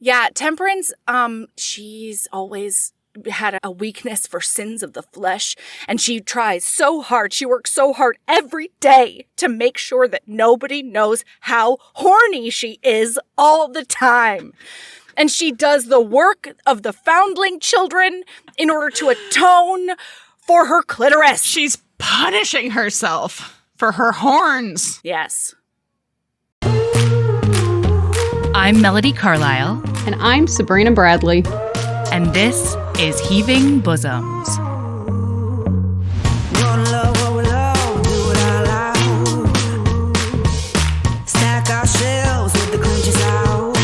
Yeah, Temperance, she's always had a weakness for sins of the flesh, and she tries so hard, she works so hard every day to make sure that nobody knows how horny she is all the time. And she does the work of the foundling children in order to atone for her clitoris. She's punishing herself for her horns. Yes. I'm Melody Carlisle. And I'm Sabrina Bradley. And this is Heaving Bosoms. Stack our shelves with the crunches out.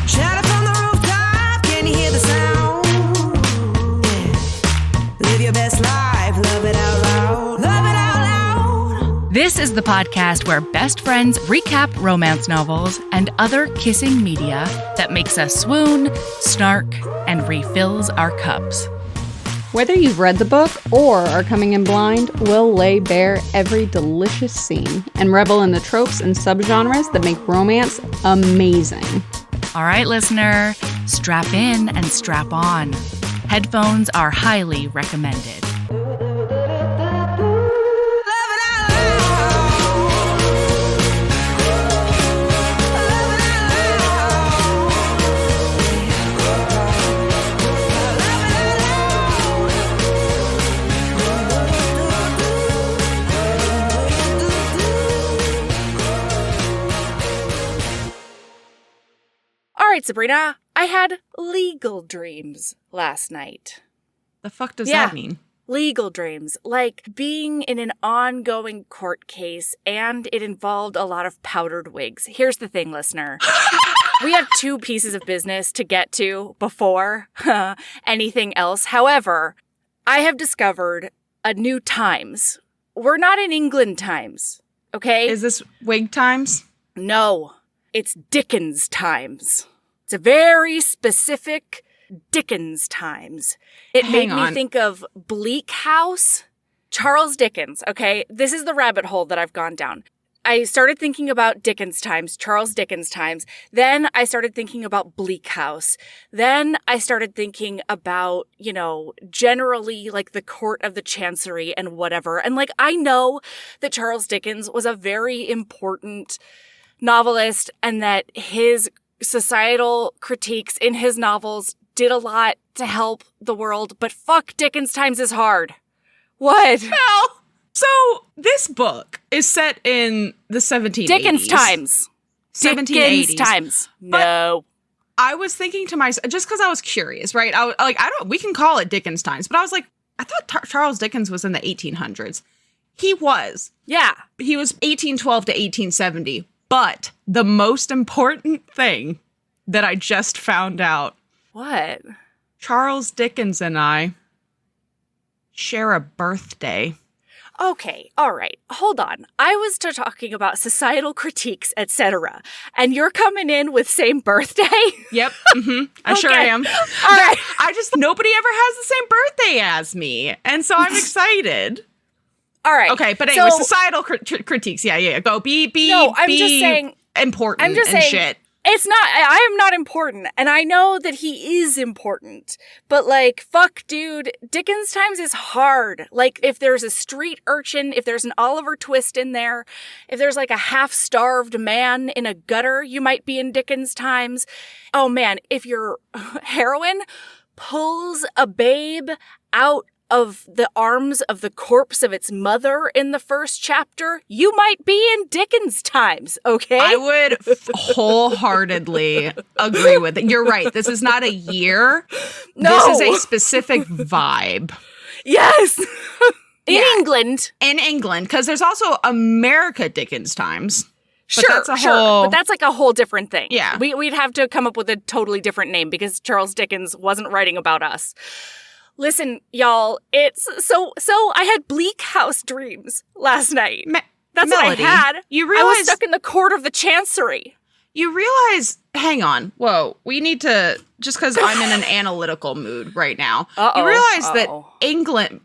Shout up on the rooftop, can you hear the sound? Yeah. Live your best life, love it out loud. Love it out loud. This is the podcast where best friends recap romance novels and other kissing media that makes us swoon, snark, and refills our cups. Whether you've read the book or are coming in blind, we'll lay bare every delicious scene and revel in the tropes and subgenres that make romance amazing. All right, listener, strap in and strap on. Headphones are highly recommended. All right, Sabrina, I had legal dreams last night. The fuck does that mean? Legal dreams, like being in an ongoing court case, and it involved a lot of powdered wigs. Here's the thing, listener. We have 2 pieces of business to get to before anything else. However, I have discovered a new Times. We're not in England Times, okay? Is this Wig Times? No, it's Dickens Times. It's a very specific Dickens Times. It made me think of Bleak House. Charles Dickens, okay? This is the rabbit hole that I've gone down. I started thinking about Dickens Times, Charles Dickens Times. Then I started thinking about Bleak House. Then I started thinking about, generally like the court of the chancery and whatever. And like, I know that Charles Dickens was a very important novelist and that his societal critiques in his novels did a lot to help the world, but fuck, Dickens Times is hard. What? Well, so this book is set in the 1780s. Dickens Times. 1780s. Dickens Times. No. I was thinking to myself, just because I was curious, right? We can call it Dickens Times, but I was like, I thought Charles Dickens was in the 1800s. He was. Yeah. He was 1812 to 1870. But the most important thing that I just found out. What? Charles Dickens and I share a birthday. Okay, all right, hold on. I was talking about societal critiques, etc., and you're coming in with same birthday? Yep, I sure am. All right. Nobody ever has the same birthday as me, and so I'm excited. All right. Okay, but anyway, societal critiques. Yeah. Go be. No, I'm just saying important. I'm just and saying shit. It's not. I am not important, and I know that he is important. But like, fuck, dude, Dickens Times is hard. Like, if there's a street urchin, if there's an Oliver Twist in there, if there's like a half-starved man in a gutter, you might be in Dickens Times. Oh man, if your heroine pulls a babe out of the arms of the corpse of its mother in the first chapter, you might be in Dickens Times, okay? I would wholeheartedly agree with it. You're right. This is not a year. No. This is a specific vibe. Yes. England. In England, because there's also America Dickens Times. But that's like a whole different thing. Yeah. We'd have to come up with a totally different name because Charles Dickens wasn't writing about us. Listen, y'all, it's so I had Bleak House dreams last night. That's Melody, what I had. You realize I was stuck in the court of the chancery. You realize, hang on, whoa, we need to, just because I'm in an analytical mood right now. You realize that England,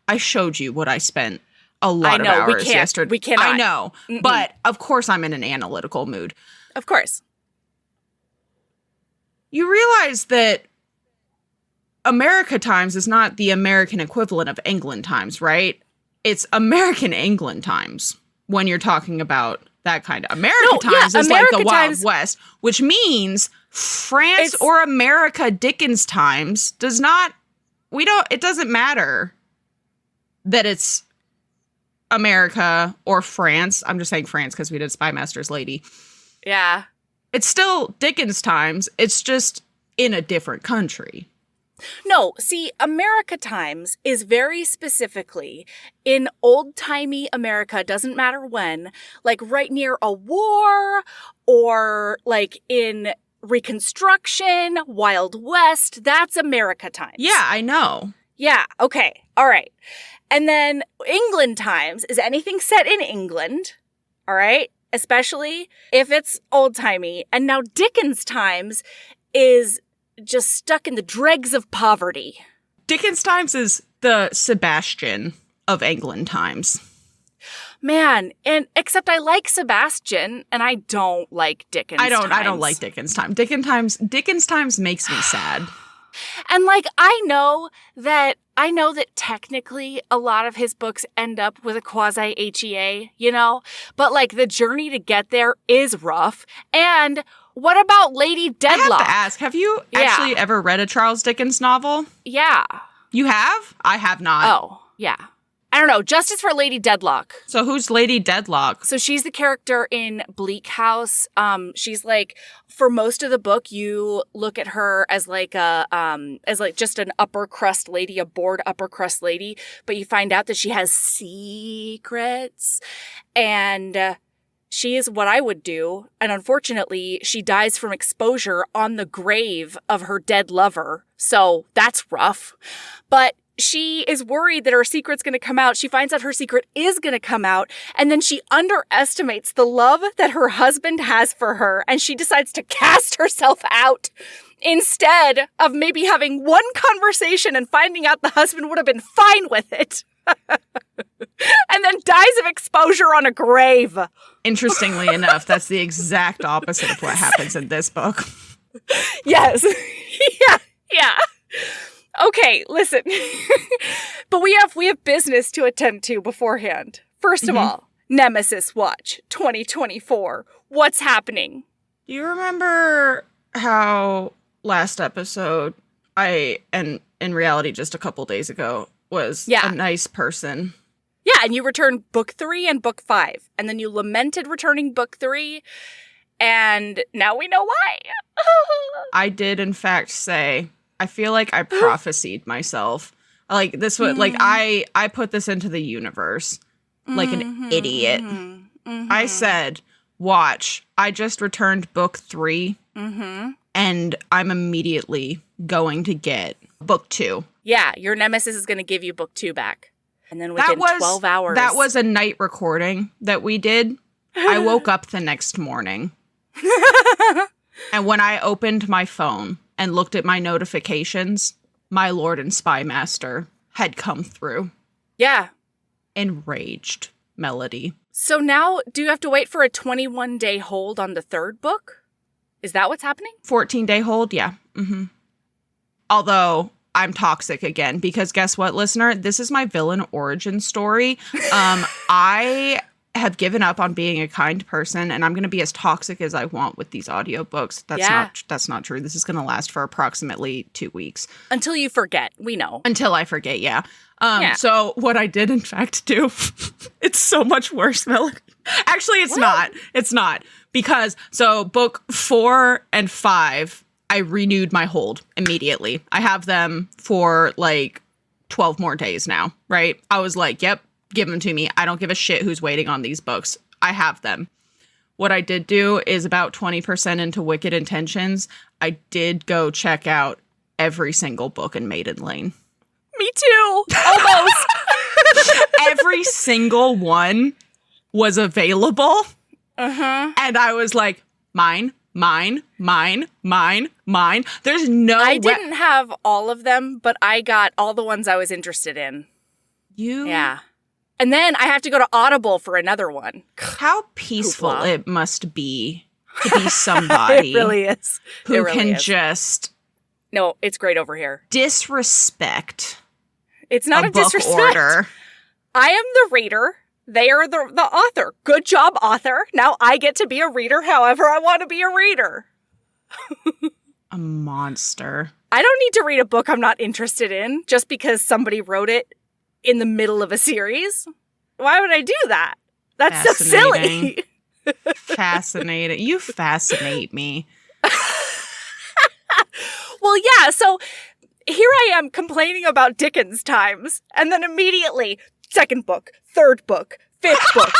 I showed you what I spent a lot of hours yesterday. We cannot. I know, but of course I'm in an analytical mood. Of course. You realize that America Times is not the American equivalent of England Times, right? It's American England Times when you're talking about that kind of America Times is America like the Wild West, which means France or America Dickens Times does not, it doesn't matter that it's America or France. I'm just saying France because we did Spy Master's Lady. Yeah. It's still Dickens Times. It's just in a different country. No, see, America Times is very specifically in old-timey America, doesn't matter when, like right near a war or like in Reconstruction, Wild West. That's America Times. Yeah, I know. Yeah, okay, all right. And then England Times is anything set in England, all right? Especially if it's old-timey. And now Dickens Times is just stuck in the dregs of poverty. Dickens Times is the Sebastian of England Times. Man, and except I like Sebastian and I don't like Dickens Times. I don't like Dickens Times. Dickens Times makes me sad. And like I know that technically a lot of his books end up with a quasi HEA, you know? But like the journey to get there is rough. And what about Lady Deadlock? I have to ask, have you actually ever read a Charles Dickens novel? Yeah. You have? I have not. Oh, yeah. I don't know. Justice for Lady Deadlock. So who's Lady Deadlock? So she's the character in Bleak House. She's like, for most of the book, you look at her as like just an upper crust lady, a bored upper crust lady. But you find out that she has secrets, and she is what I would do. And unfortunately, she dies from exposure on the grave of her dead lover. So that's rough. But she is worried that her secret's going to come out. She finds out her secret is going to come out. And then she underestimates the love that her husband has for her. And she decides to cast herself out instead of maybe having one conversation and finding out the husband would have been fine with it. And then dies of exposure on a grave. Interestingly enough, that's the exact opposite of what happens in this book. Yes. Yeah. Okay, listen. But we have business to attend to beforehand. First of all, Nemesis Watch 2024. What's happening? Do you remember how last episode and in reality just a couple days ago, was a nice person? Yeah, and you returned book 3 and book 5. And then you lamented returning book 3. And now we know why. I did, in fact, say, I feel like I prophesied myself. Like, this was, like, I put this into the universe like an idiot. I said, watch, I just returned book 3. And I'm immediately going to get book 2. Yeah, your nemesis is going to give you book 2 back. And then within 12 hours. That was a night recording that we did. I woke up the next morning. And when I opened my phone and looked at my notifications, my Lord and Spy Master had come through. Yeah. Enraged Melody. So now, do you have to wait for a 21-day hold on the 3rd book? Is that what's happening? 14-day hold, yeah. Although, I'm toxic again, because guess what, listener? This is my villain origin story. I have given up on being a kind person, and I'm going to be as toxic as I want with these audiobooks. That's not true. This is going to last for approximately 2 weeks. Until you forget. We know. Until I forget, yeah. So what I did, in fact, do, it's so much worse, Melody. Actually, it's not. It's not. Because, so book 4 and 5, I renewed my hold immediately. I have them for like 12 more days now, right? I was like, yep, give them to me. I don't give a shit who's waiting on these books. I have them. What I did do is about 20% into Wicked Intentions, I did go check out every single book in Maiden Lane. Me too. Almost. Every single one was available. And I was like, mine. There's no I didn't have all of them, but I got all the ones I was interested in. Yeah. And then I have to go to Audible for another one. How peaceful it must be to be somebody. It really is. Who can just... No, it's great over here. Disrespect. It's not a book disrespect. Order. I am the reader. They are the author. Good job, author. Now I get to be a reader however I want to be a reader. A monster. I don't need to read a book I'm not interested in just because somebody wrote it in the middle of a series. Why would I do that? That's so silly. Fascinating. You fascinate me. Well, yeah, so here I am complaining about Dickens Times, and then immediately, second book, third book, fifth book.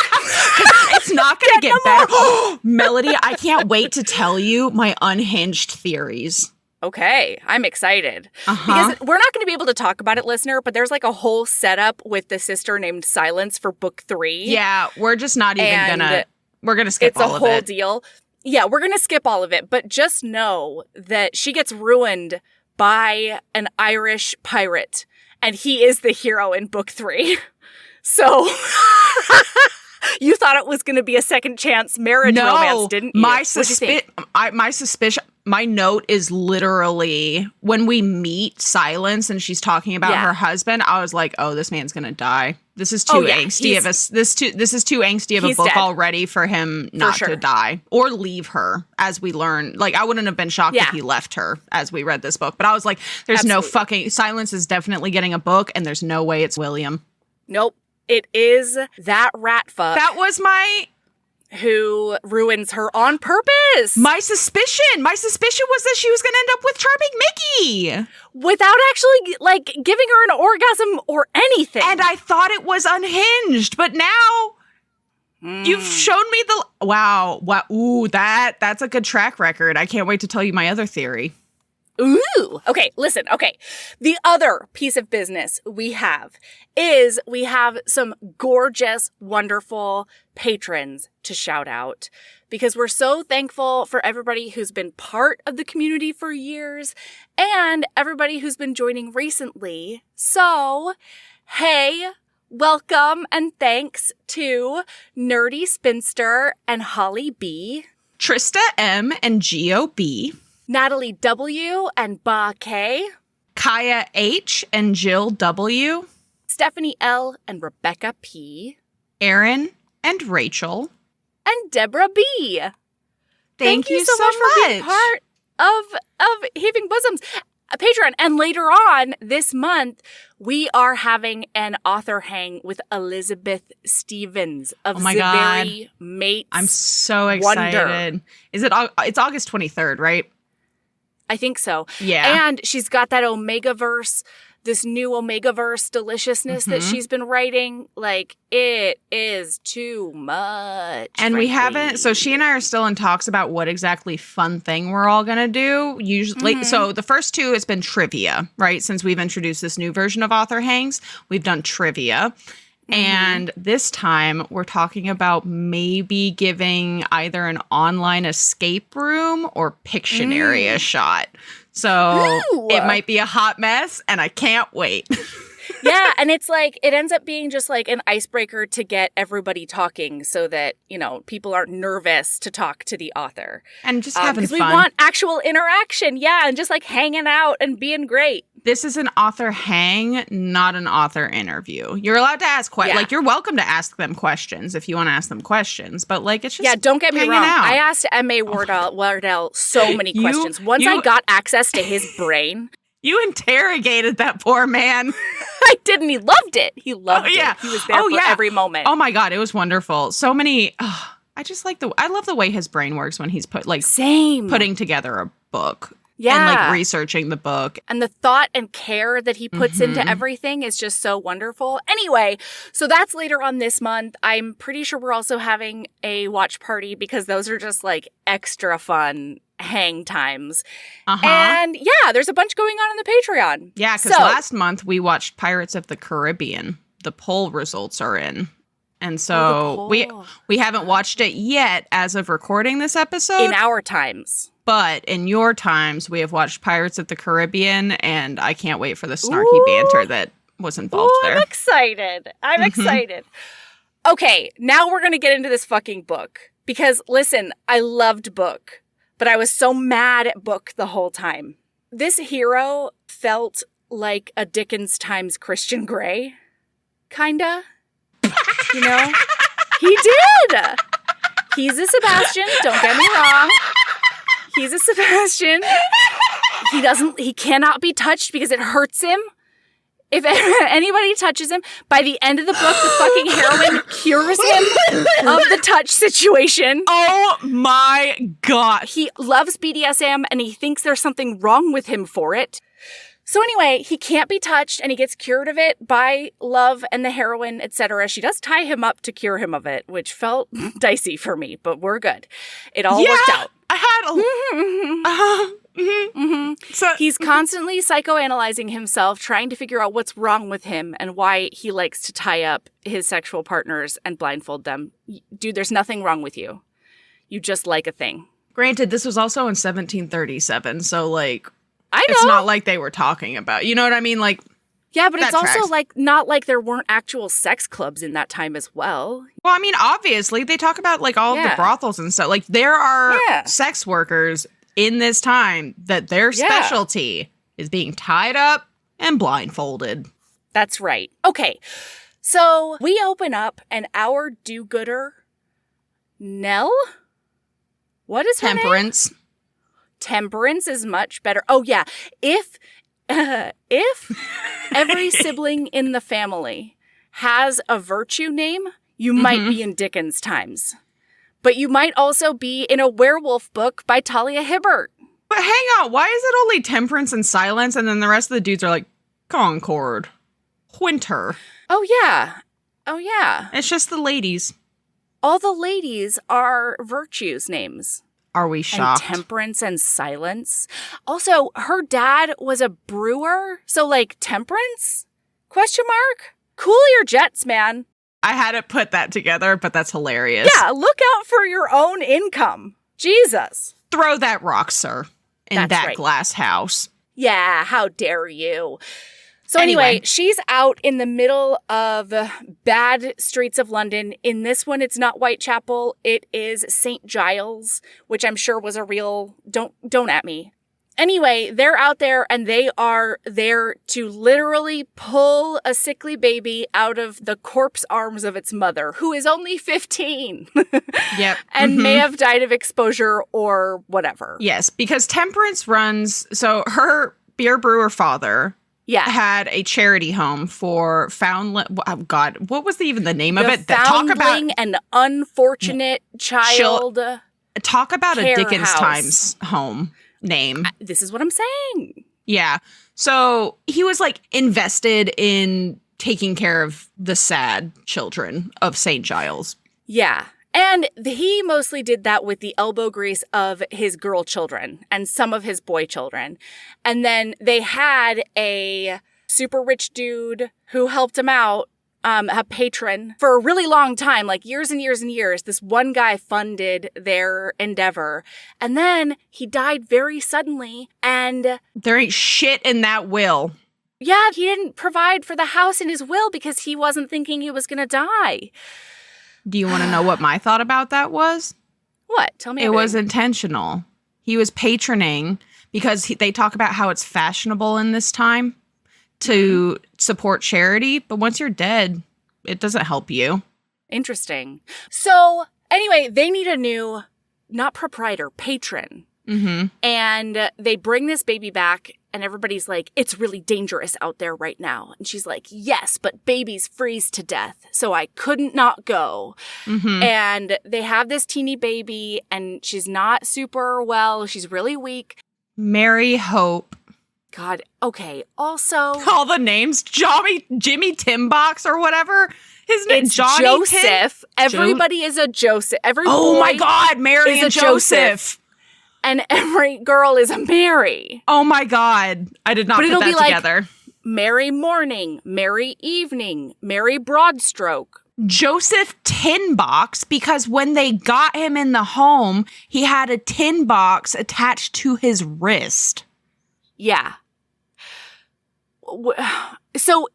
It's not going to get better. Melody, I can't wait to tell you my unhinged theories. Okay, I'm excited. Because we're not going to be able to talk about it, listener, but there's like a whole setup with the sister named Silence for book 3. Yeah, we're just not even going to... We're going to skip all of it. It's a whole deal. Yeah, we're going to skip all of it, but just know that she gets ruined by an Irish pirate, and he is the hero in book 3. So you thought it was going to be a second chance marriage romance, didn't you? My suspicion, my note is literally when we meet Silence and she's talking about her husband, I was like, oh, this man's going to die. This is too angsty of a this is too angsty of a book already for him not to die or leave her, as we learn. Like, I wouldn't have been shocked if he left her as we read this book, but I was like, there's no fucking... Silence is definitely getting a book, and there's no way it's William. Nope. It is that rat fuck. That was my... Who ruins her on purpose. My suspicion was that she was going to end up with Charming Mickey. Without actually, like, giving her an orgasm or anything. And I thought it was unhinged, but now you've shown me the... Wow. Ooh, that's a good track record. I can't wait to tell you my other theory. Ooh. Okay, listen. Okay. The other piece of business we have is we have some gorgeous, wonderful patrons to shout out because we're so thankful for everybody who's been part of the community for years and everybody who's been joining recently. So, hey, welcome and thanks to Nerdy Spinster and Holly B, Trista M and Gio B, Natalie W and Ba K, Kaya H and Jill W, Stephanie L and Rebecca P, Erin and Rachel, and Deborah B. Thank you so much for being part of Heaving Bosoms, a Patreon. And later on this month, we are having an author hang with Elizabeth Stevens of The Very Mates. I'm so excited. Wonder. It's August 23rd, right? I think so. Yeah. And she's got that Omegaverse, this new Omegaverse deliciousness that she's been writing. Like, it is too much. And we haven't, so she and I are still in talks about what exactly fun thing we're all going to do. Usually, so the first two, it's been trivia, right? Since we've introduced this new version of Author Hangs, we've done trivia. And this time we're talking about maybe giving either an online escape room or Pictionary a shot. So it might be a hot mess and I can't wait. Yeah, and it's like, it ends up being just like an icebreaker to get everybody talking so that, you know, people aren't nervous to talk to the author. And just having fun. Because we want actual interaction, yeah, and just like hanging out and being great. This is an author hang, not an author interview. You're allowed to ask questions. Like, you're welcome to ask them questions if you want to ask them questions. But, like, it's just Yeah, don't get me wrong. out. I asked M.A. Wardell so many questions. Once I got access to his brain... You interrogated that poor man. I did, and he loved it. He loved it. He was there for every moment. Oh, my God. It was wonderful. So many... I love the way his brain works when he's putting together a book. Yeah. And like researching the book. And the thought and care that he puts into everything is just so wonderful. Anyway, so that's later on this month. I'm pretty sure we're also having a watch party because those are just like extra fun hang times. And yeah, there's a bunch going on in the Patreon. Yeah, because last month we watched Pirates of the Caribbean. The poll results are in. And so we haven't watched it yet as of recording this episode. In our times. But in your times, we have watched Pirates of the Caribbean, and I can't wait for the snarky banter that was involved there. I'm excited. I'm excited. Okay, now we're going to get into this fucking book. Because, listen, I loved Book, but I was so mad at Book the whole time. This hero felt like a Dickens Times Christian Grey, kinda. You know? He did! He's a Sebastian, don't get me wrong. He's a Sebastian. He cannot be touched because it hurts him. If anybody touches him, by the end of the book, the fucking heroine cures him of the touch situation. Oh my God. He loves BDSM and he thinks there's something wrong with him for it. So anyway, he can't be touched and he gets cured of it by love and the heroine, etc. She does tie him up to cure him of it, which felt dicey for me, but we're good. It all worked out. I had So he's constantly psychoanalyzing himself, trying to figure out what's wrong with him and why he likes to tie up his sexual partners and blindfold them. Dude, there's nothing wrong with you. You just like a thing. Granted, this was also in 1737, so like, I know. It's not like they were talking about, you know what I mean? Like, yeah, but it's also tracks. like not like there weren't actual sex clubs in that time as well. Well, I mean, obviously they talk about like all of the brothels and stuff. Like there are sex workers in this time that their specialty is being tied up and blindfolded. That's right. Okay, so we open up and our do-gooder, Nell? What is her name? Temperance. Temperance is much better. Oh, yeah. If every sibling in the family has a virtue name, you might be in Dickens Times. But you might also be in a werewolf book by Talia Hibbert. But hang on, why is it only Temperance and Silence and then the rest of the dudes are like Concord, Winter? Oh, yeah. Oh, yeah. It's just the ladies. All the ladies are virtues names. Are we shocked? And Temperance and Silence. Also, her dad was a brewer, so like Temperance? Question mark? Cool your jets, man. I hadn't put that together, but that's hilarious. Yeah, look out for your own income. Jesus. Throw that rock, sir, in That's that right. glass house. Yeah, how dare you. So anyway, she's out in the middle of bad streets of London. In this one, it's not Whitechapel. It is St. Giles, which I'm sure was a real... Don't at me. Anyway, they're out there and they are there to literally pull a sickly baby out of the corpse arms of its mother, who is only 15. Yep. And may have died of exposure or whatever. Yes, because Temperance runs... So her beer brewer father... Yeah. had a charity home for foundling. Oh God, what was even the name of it? Foundling and unfortunate child. Talk about a Dickens house. Times home name. This is what I'm saying. Yeah. So he was like invested in taking care of the sad children of St. Giles. Yeah. And he mostly did that with the elbow grease of his girl children and some of his boy children. And then they had a super rich dude who helped him out, a patron, for a really long time, like years and years and years. This one guy funded their endeavor. And then he died very suddenly. And there ain't shit in that will. Yeah, he didn't provide for the house in his will because he wasn't thinking he was going to die. Do you want to know what my thought about that was? What? Tell me. It was intentional. He was patroning because they talk about how it's fashionable in this time to support charity. But once you're dead, it doesn't help you. Interesting. So anyway, they need a new, not proprietor, patron. Mm-hmm. And they bring this baby back. And everybody's like, it's really dangerous out there right now. And she's like, yes, but babies freeze to death. So I couldn't not go. Mm-hmm. And they have this teeny baby and she's not super well. She's really weak. Mary Hope. God. Okay. Also. All the names. Jimmy Timbox or whatever. His name. It's Johnny Joseph. Everybody is a Joseph. Every oh boy my God. Mary is and a Joseph. And every girl is a Mary. Oh my God. I did not put that together. Like Mary Morning, Mary Evening, Mary Broadstroke. Joseph Tin Box, because when they got him in the home, he had a tin box attached to his wrist. Yeah. So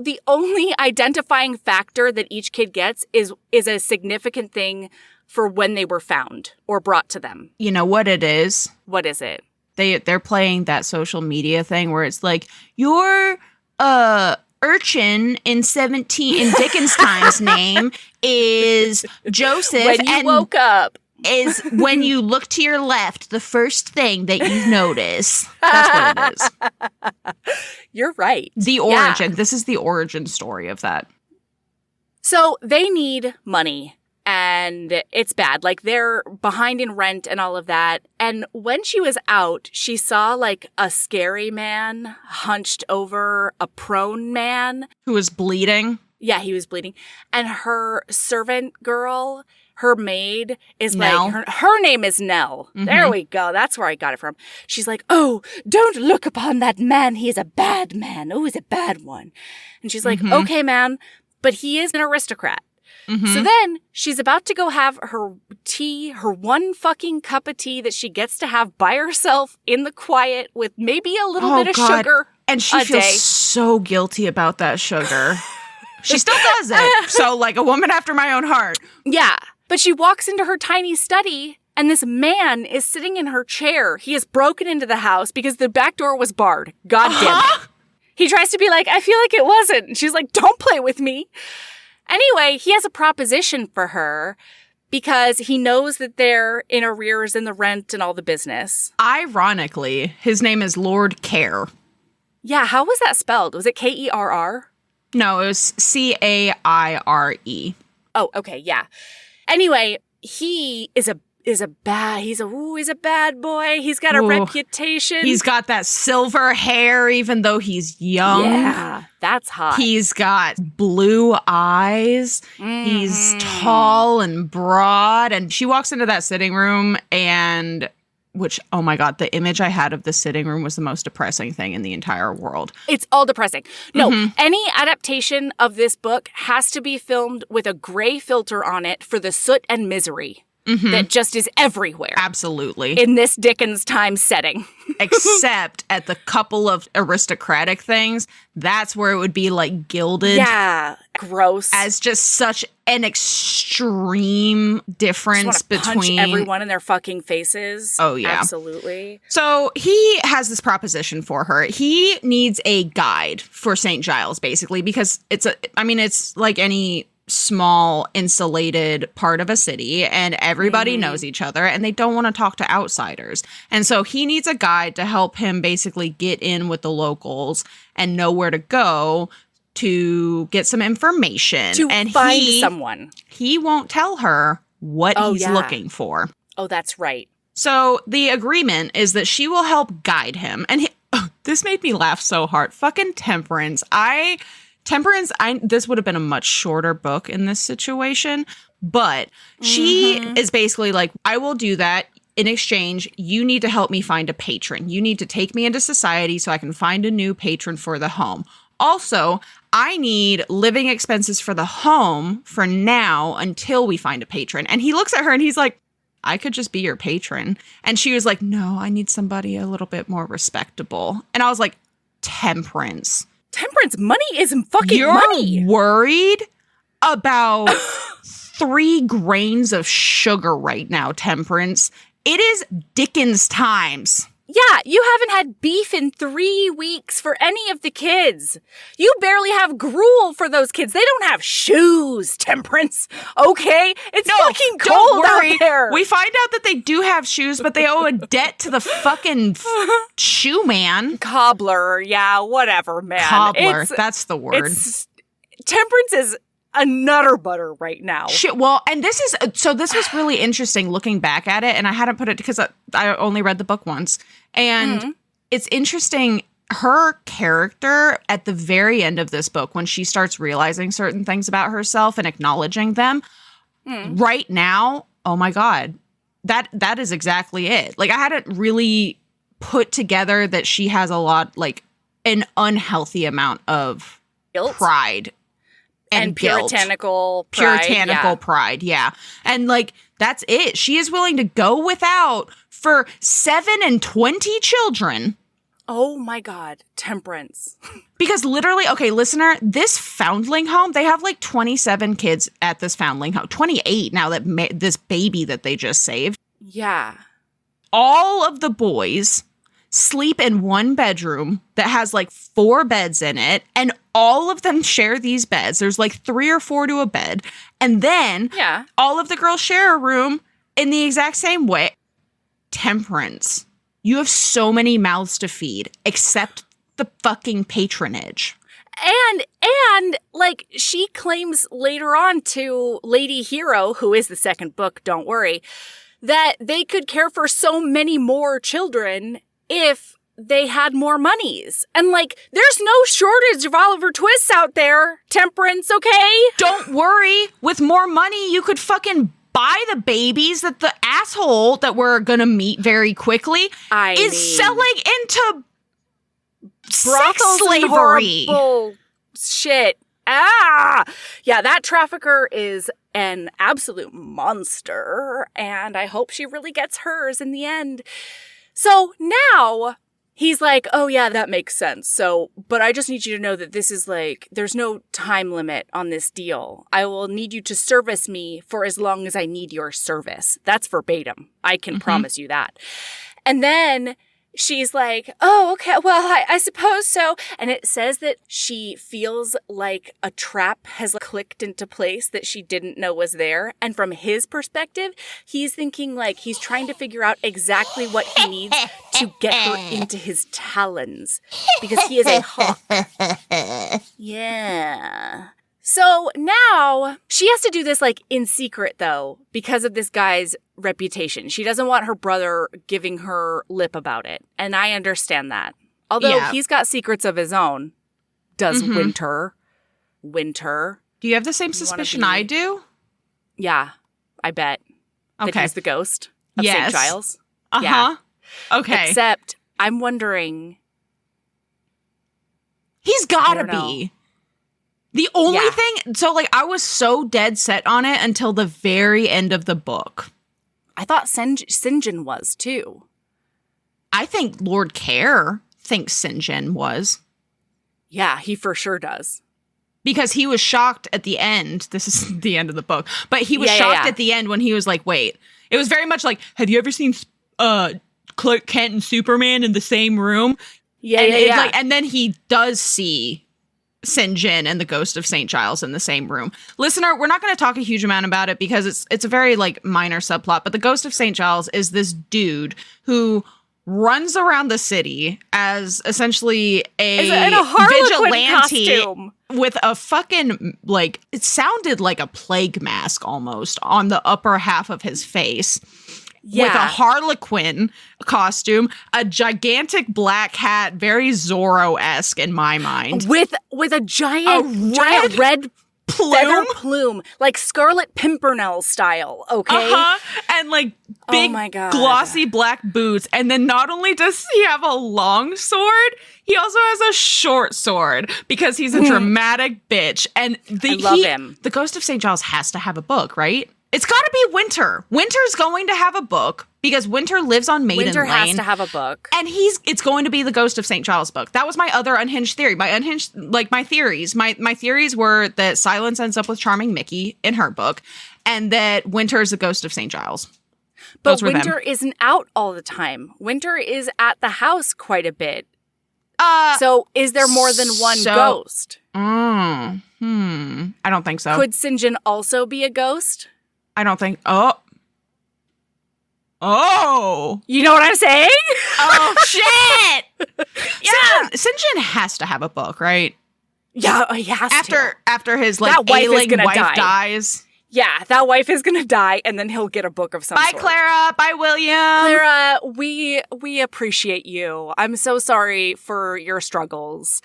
the only identifying factor that each kid gets is a significant thing for when they were found or brought to them. You know what it is? What is it? They're playing that social media thing where it's like, your urchin in Dickens Times name is Joseph. When you woke up. Is when you look to your left, the first thing that you notice. That's what it is. You're right. The origin. Yeah. This is the origin story of that. So they need money, and it's bad. Like, they're behind in rent and all of that. And when she was out, she saw, like, a scary man hunched over a prone man. Who was bleeding? Yeah, he was bleeding. And her servant girl, her maid, is Nell. like, her name is Nell. Mm-hmm. There we go. That's where I got it from. She's like, oh, don't look upon that man. He is a bad man. Oh, he's a bad one. And she's like, okay, man, but he is an aristocrat. Mm-hmm. So then she's about to go have her tea, her one fucking cup of tea that she gets to have by herself in the quiet with maybe a little bit of sugar. And she feels so guilty about that sugar. She still does it. So, like, a woman after my own heart. Yeah. But she walks into her tiny study, and this man is sitting in her chair. He has broken into the house because the back door was barred. God damn it. He tries to be like, I feel like it wasn't. And she's like, don't play with me. Anyway, he has a proposition for her because he knows that they're in arrears in the rent and all the business. Ironically, his name is Lord Care. Yeah, how was that spelled? Was it Kerr? No, it was Caire. Oh, okay, yeah. Anyway, he is a bad boy. He's got a reputation. He's got that silver hair even though he's young. Yeah, that's hot. He's got blue eyes. Mm-hmm. He's tall and broad. And she walks into that sitting room which, oh my God, the image I had of the sitting room was the most depressing thing in the entire world. It's all depressing. No, any adaptation of this book has to be filmed with a gray filter on it for the soot and misery that just is everywhere. Absolutely. In this Dickens Times setting. Except at the couple of aristocratic things, that's where it would be like gilded. Yeah, gross. As just such an extreme difference between punch everyone in their fucking faces. Oh yeah, absolutely. So he has this proposition for her. He needs a guide for St. Giles, basically, because it's like any small insulated part of a city and everybody knows each other and they don't want to talk to outsiders. And so he needs a guide to help him basically get in with the locals and know where to go to get some information. To find someone. He won't tell her what he's looking for. Oh, that's right. So the agreement is that she will help guide him. And this made me laugh so hard. Fucking Temperance. This would have been a much shorter book in this situation, but she is basically like, I will do that. In exchange, you need to help me find a patron. You need to take me into society so I can find a new patron for the home. Also, I need living expenses for the home for now until we find a patron. And he looks at her and he's like, I could just be your patron. And she was like, no, I need somebody a little bit more respectable. And I was like, Temperance, money isn't fucking money. You're worried about 3 grains of sugar right now, Temperance. It is Dickens Times. Yeah, you haven't had beef in 3 weeks for any of the kids. You barely have gruel for those kids. They don't have shoes, Temperance. Okay? It's fucking cold out there. We find out that they do have shoes, but they owe a debt to the fucking shoe man. Cobbler. Yeah, whatever, man. Cobbler. That's the word. Temperance is a nutter butter right now. Shit. Well, and this was really interesting looking back at it, and I hadn't put it because I only read the book once. And it's interesting, her character at the very end of this book, when she starts realizing certain things about herself and acknowledging them, right now, oh my God, that is exactly it. Like, I hadn't really put together that she has a lot, like, an unhealthy amount of guilt, pride. And puritanical pride, yeah. And, like, that's it. She is willing to go without for 7 and 20 children. Oh my God, temperance. Because literally, okay, listener, this foundling home, they have like 27 kids at this foundling home. 28 now that this baby that they just saved. Yeah. All of the boys sleep in one bedroom that has like 4 beds in it, and all of them share these beds. There's like 3 or 4 to a bed. And then all of the girls share a room in the exact same way. Temperance. You have so many mouths to feed, except the fucking patronage. And like she claims later on to Lady Hero, who is the second book, don't worry, that they could care for so many more children if they had more monies. And like, there's no shortage of Oliver Twists out there, Temperance, okay? Don't worry. With more money, you could fucking buy the babies that the asshole that we're gonna meet very quickly is selling into sex slavery. Shit. Yeah, that trafficker is an absolute monster, and I hope she really gets hers in the end. So now he's like, oh yeah, that makes sense. So, but I just need you to know that this is like, there's no time limit on this deal. I will need you to service me for as long as I need your service. That's verbatim. I can promise you that. And then she's like, oh, okay, well, I suppose so. And it says that she feels like a trap has clicked into place that she didn't know was there. And from his perspective, he's thinking like he's trying to figure out exactly what he needs to get her into his talons because he is a hawk. Yeah. So now she has to do this like in secret though because of this guy's reputation. She doesn't want her brother giving her lip about it. And I understand that. Although he's got secrets of his own. Does Winter. Do you have the same suspicion I do? Yeah, I bet. Okay. That he's the ghost of St. Giles. Uh-huh. Yeah. Okay. Except I'm wondering. He's gotta be. The only thing, so like I was so dead set on it until the very end of the book. I thought St. John was too. I think Lord Care thinks St. John was. Yeah, he for sure does. Because he was shocked at the end. This is the end of the book. But he was shocked at the end when he was like, wait. It was very much like, have you ever seen Clark Kent and Superman in the same room? Yeah, and like, and then he does see St. John and the ghost of St. Giles in the same room. Listener, we're not going to talk a huge amount about it because it's a very like minor subplot, but the ghost of St. Giles is this dude who runs around the city as essentially a vigilante costume with a fucking like, it sounded like a plague mask almost on the upper half of his face. Yeah. With a Harlequin costume, a gigantic black hat, very Zorro-esque in my mind. With a giant red feather plume, like Scarlet Pimpernel style, okay? And like big glossy black boots. And then not only does he have a long sword, he also has a short sword because he's a dramatic bitch. And I love him. The Ghost of St. Giles has to have a book, right? It's got to be Winter. Winter's going to have a book because Winter lives on Maiden Lane. Winter has to have a book. And it's going to be the Ghost of St. Giles book. That was my other unhinged theory. My theories. My theories were that Silence ends up with Charming Mickey in her book and that Winter is the Ghost of St. Giles. But Winter isn't out all the time. Winter is at the house quite a bit. So is there more than one ghost? I don't think so. Could St. John also be a ghost? I don't think. Oh. You know what I'm saying? Oh, shit. Yeah. St. John has to have a book, right? Yeah, he has to. After his like ailing wife dies. Yeah, that wife is going to die, and then he'll get a book of some sort. Bye, Clara. Bye, William. Clara, we appreciate you. I'm so sorry for your struggles,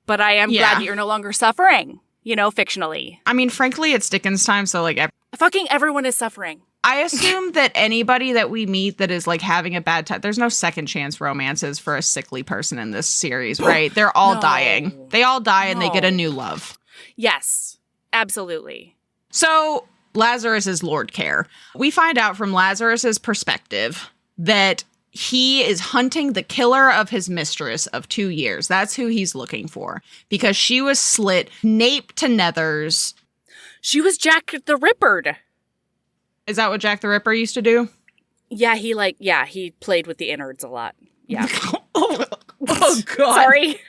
but I am glad that you're no longer suffering, fictionally. I mean, frankly, it's Dickens Times, so like... Fucking everyone is suffering. I assume that anybody that we meet that is like having a bad time, there's no second chance romances for a sickly person in this series, right? They're all dying. They all die and they get a new love. Yes, absolutely. So Lazarus is Lord Care. We find out from Lazarus's perspective that he is hunting the killer of his mistress of 2 years. That's who he's looking for, because she was slit nape to nethers. She was Jack the Ripper. Is that what Jack the Ripper used to do? Yeah, he played with the innards a lot. Yeah. Oh, God. Sorry.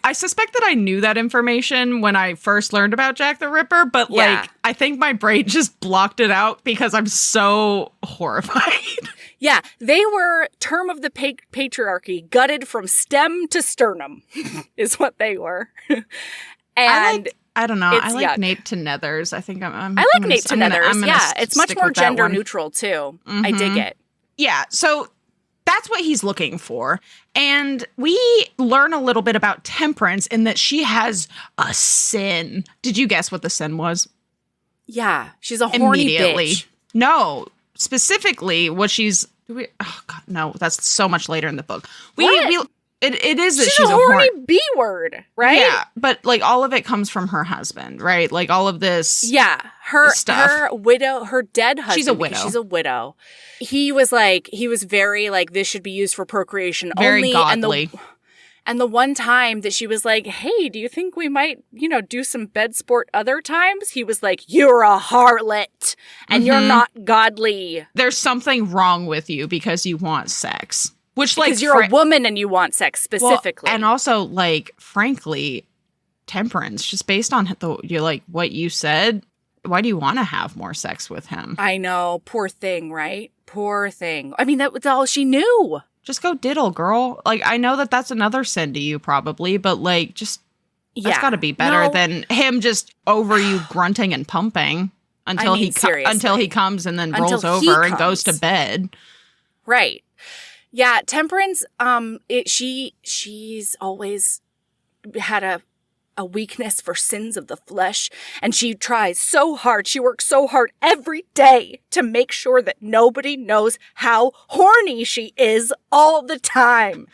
I suspect that I knew that information when I first learned about Jack the Ripper, but like, I think my brain just blocked it out because I'm so horrified. Yeah, they were term of the patriarchy, gutted from stem to sternum, is what they were. And I don't know. I like yuck. nape to nethers. I think I'm I like nape to nethers. Yeah, it's much more gender neutral too. I dig it. Yeah, so that's what he's looking for. And we learn a little bit about Temperance in that she has a sin. Did you guess what the sin was? Yeah, she's a horny bitch. No, specifically what she's... oh, God, no, that's so much later in the book. It is that she's a horny B word, right? Yeah, but like all of it comes from her husband, right? Like all of this her stuff. Her dead husband. She's a widow. She's a widow. He was very like, this should be used for procreation very only. Godly. And the one time that she was like, hey, do you think we might, do some bed sport other times? He was like, you're a harlot and you're not godly. There's something wrong with you because you want sex. Which, like, because you're a woman and you want sex specifically. Well, and also, like, frankly, Temperance, just based on what you said, why do you want to have more sex with him? I know. Poor thing, right? Poor thing. I mean, that was all she knew. Just go diddle, girl. Like, I know that that's another sin to you probably, but, like, just, that's got to be better than him just over you grunting and pumping until he comes and then rolls over and goes to bed. Right. Yeah, Temperance, she's always had a weakness for sins of the flesh, and she tries so hard, she works so hard every day to make sure that nobody knows how horny she is all the time.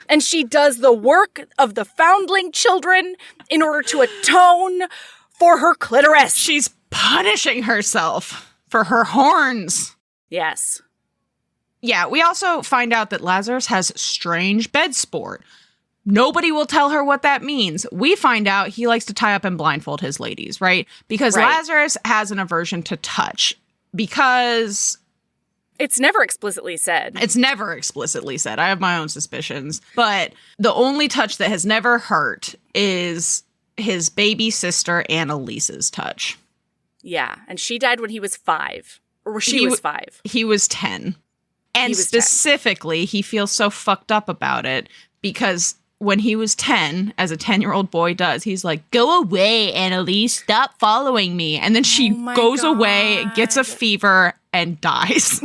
And she does the work of the foundling children in order to atone for her clitoris. She's punishing herself for her horns. Yes. Yeah, we also find out that Lazarus has strange bed sport. Nobody will tell her what that means. We find out he likes to tie up and blindfold his ladies, right? Because Lazarus has an aversion to touch. Because... It's never explicitly said. I have my own suspicions. But the only touch that has never hurt is his baby sister Annalise's touch. Yeah, and she died when he was 5. Or she was 5. He was 10. And specifically, he feels so fucked up about it because when he was 10, as a 10-year-old boy does, he's like, go away, Annalise, stop following me. And then she goes away, gets a fever, and dies.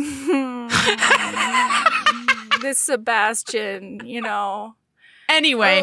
This Sebastian, Anyway,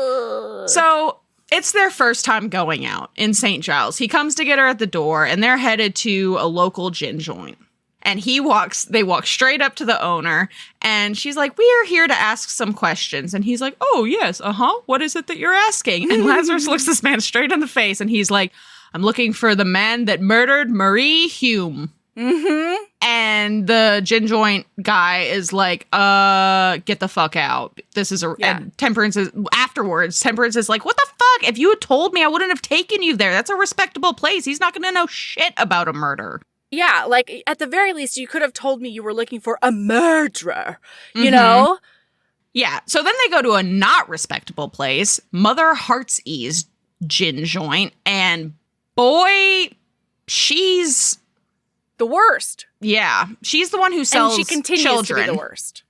so it's their first time going out in St. Giles. He comes to get her at the door, and they're headed to a local gin joint. And they walk straight up to the owner, and she's like, we are here to ask some questions. And he's like, oh, yes, what is it that you're asking? And Lazarus looks this man straight in the face, and he's like, I'm looking for the man that murdered Marie Hume. Mm-hmm. And the gin joint guy is like, get the fuck out. This is and Temperance is like, what the fuck? If you had told me, I wouldn't have taken you there. That's a respectable place. He's not going to know shit about a murder. Yeah, like, at the very least, you could have told me you were looking for a murderer, you know? Yeah, so then they go to a not respectable place, Mother Heartsease gin joint, and boy, she's... the worst. Yeah, she's the one who sells children. And she continues to be the worst.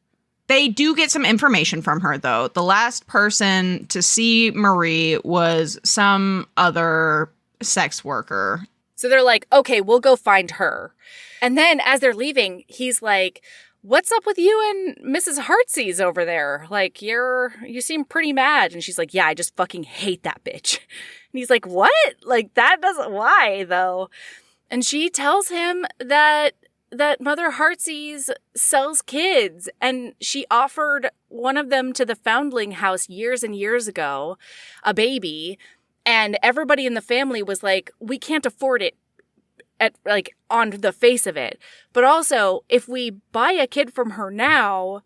They do get some information from her, though. The last person to see Marie was some other sex worker. So they're like, okay, we'll go find her. And then as they're leaving, he's like, what's up with you and Mrs. Heartsease over there? Like, you seem pretty mad. And she's like, yeah, I just fucking hate that bitch. And he's like, what? Like, why though? And she tells him that Mother Heartsease sells kids, and she offered one of them to the foundling house years and years ago, a baby. And everybody in the family was like, we can't afford it on the face of it. But also, if we buy a kid from her now,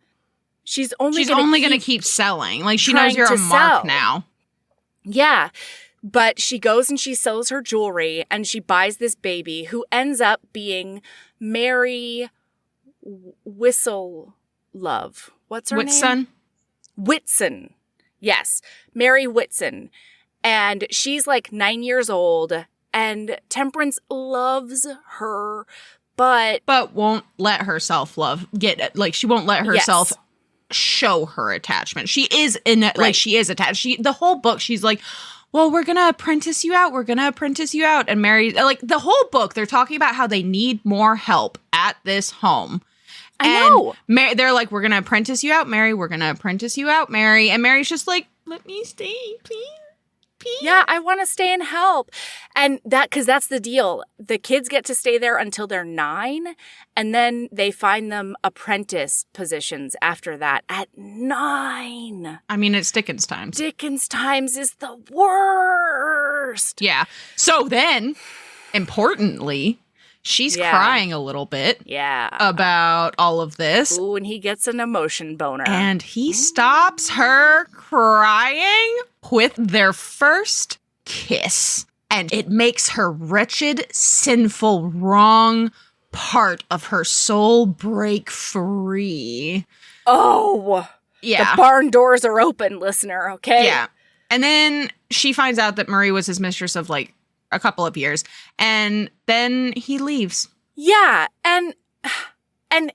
She's only going to keep selling. Like, she knows you're a mark now. Yeah. But she goes and she sells her jewelry and she buys this baby who ends up being Mary Whistle Love. What's her name? Whitson. Yes. Mary Whitson. And she's like 9 years old and Temperance loves her, but won't let herself she won't let herself show her attachment. She is she is attached. The whole book, she's like, well, we're going to apprentice you out. We're going to apprentice you out. And Mary, like the whole book, they're talking about how they need more help at this home. I know. They're like, we're going to apprentice you out, Mary. We're going to apprentice you out, Mary. And Mary's just like, let me stay, please. Yeah, I want to stay and help. And because that's the deal. The kids get to stay there until they're 9. And then they find them apprentice positions after that at 9. I mean, it's Dickens Times. Dickens Times is the worst. Yeah. So then, importantly, she's crying a little bit about all of this. Ooh, and he gets an emotion boner. And he stops her crying with their first kiss. And it makes her wretched, sinful, wrong part of her soul break free. Oh. Yeah. The barn doors are open, listener, okay? Yeah. And then she finds out that Marie was his mistress of like a couple of years. And then he leaves. Yeah. And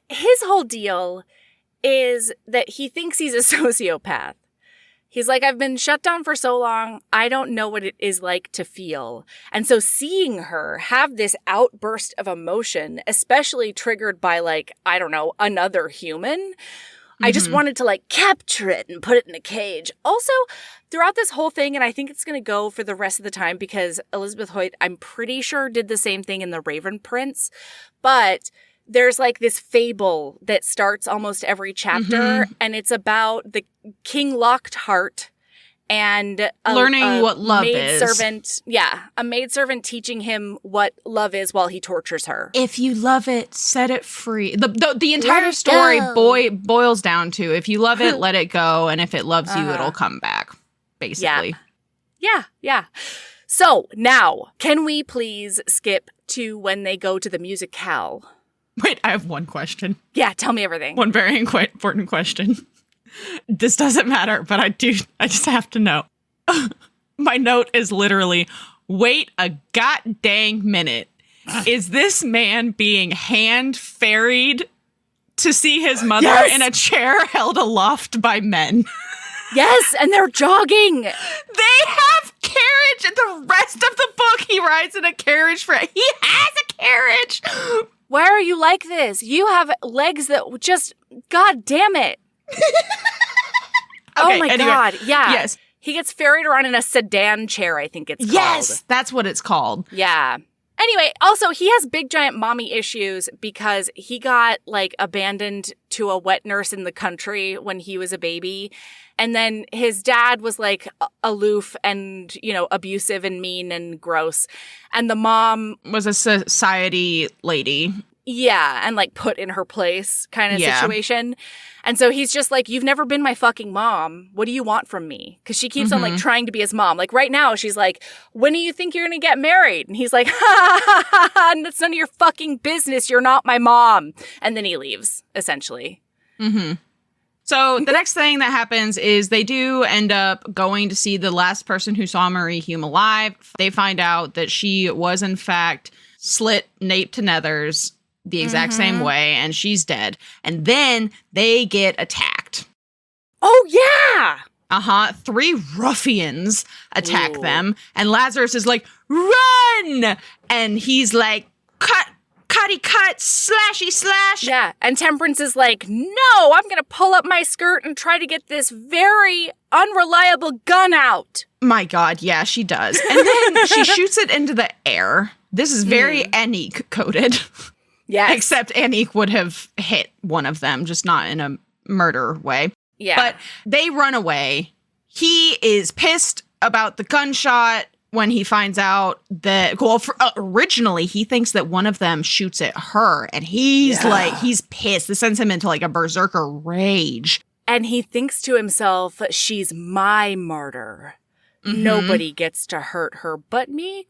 his whole deal is that he thinks he's a sociopath. He's like, I've been shut down for so long, I don't know what it is like to feel. And so seeing her have this outburst of emotion, especially triggered by like, I don't know, another human, I just wanted to like capture it and put it in a cage. Also, throughout this whole thing, and I think it's going to go for the rest of the time because Elizabeth Hoyt, I'm pretty sure, did the same thing in The Raven Prince, but there's like this fable that starts almost every chapter, and it's about the King Lockhart and learning what love is. A maidservant teaching him what love is while he tortures her. If you love it, set it free. The entire story boils down to if you love it, let it go, and if it loves you, it'll come back. Basically, yeah. So now, can we please skip to when they go to the musicale? Wait, I have one question. Yeah, tell me everything. One very important question. This doesn't matter, but I just have to know. My note is literally, wait a god dang minute. Is this man being hand ferried to see his mother in a chair held aloft by men? Yes, and they're jogging. They have carriage, and the rest of the book he rides in a carriage he has a carriage. Why are you like this? You have legs that just, god damn it. Okay, oh my God, yeah. Yes. He gets ferried around in a sedan chair, I think it's called. Yes, that's what it's called. Yeah. Anyway, also, he has big giant mommy issues because he got, like, abandoned to a wet nurse in the country when he was a baby. And then his dad was, like, aloof and, abusive and mean and gross. And the mom was a society lady. Yeah, and, like, put in her place kind of situation. And so he's just like, you've never been my fucking mom. What do you want from me? Because she keeps on, like, trying to be his mom. Like, right now, she's like, when do you think you're going to get married? And he's like, and that's none of your fucking business. You're not my mom. And then he leaves, essentially. Mm-hmm. So the next thing that happens is they do end up going to see the last person who saw Marie Hume alive. They find out that she was, in fact, slit nape to nethers the exact same way, and she's dead. And then they get attacked. Oh, yeah! 3 ruffians attack them, and Lazarus is like, run! And he's like, cutty cut, slashy slash. Yeah, and Temperance is like, no, I'm gonna pull up my skirt and try to get this very unreliable gun out. My God, yeah, she does. And then she shoots it into the air. This is very Anique coded. Yes. Except Anique would have hit one of them, just not in a murder way. Yeah. But they run away. He is pissed about the gunshot when he finds out that, originally he thinks that one of them shoots at her, and he's like, he's pissed. This sends him into like a berserker rage. And he thinks to himself, she's my martyr. Mm-hmm. Nobody gets to hurt her but me, ?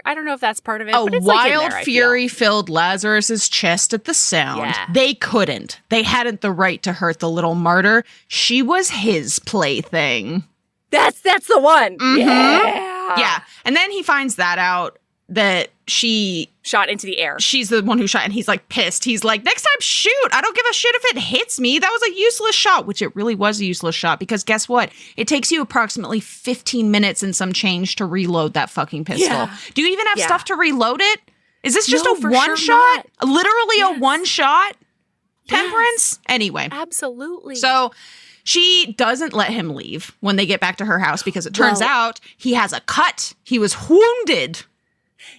I don't know if that's part of it. But it's wild fury filled Lazarus's chest at the sound. Yeah. They couldn't. They hadn't the right to hurt the little martyr. She was his plaything. That's the one. Mm-hmm. Yeah. And then he finds that out, that she shot into the air. She's the one who shot, and he's like pissed. He's like, next time shoot. I don't give a shit if it hits me. That was a useless shot, which it really was a useless shot, because guess what? It takes you approximately 15 minutes and some change to reload that fucking pistol. Yeah. Do you even have stuff to reload it? Is this just a one shot? Not. Literally a one shot? Temperance? Anyway. Absolutely. So she doesn't let him leave when they get back to her house, because it turns out he has a cut. He was wounded.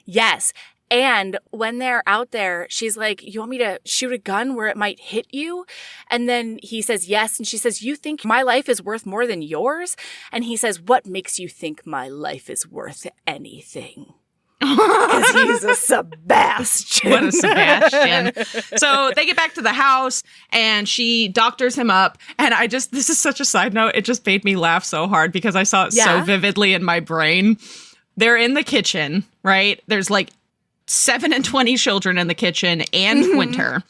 Yes. And when they're out there, she's like, you want me to shoot a gun where it might hit you? And then he says yes. And she says, you think my life is worth more than yours? And he says, what makes you think my life is worth anything? Because he's a Sebastian. What a Sebastian. So they get back to the house and she doctors him up. And this is such a side note. It just made me laugh so hard because I saw it so vividly in my brain. They're in the kitchen, right? There's like 7 and 20 children in the kitchen and Winter.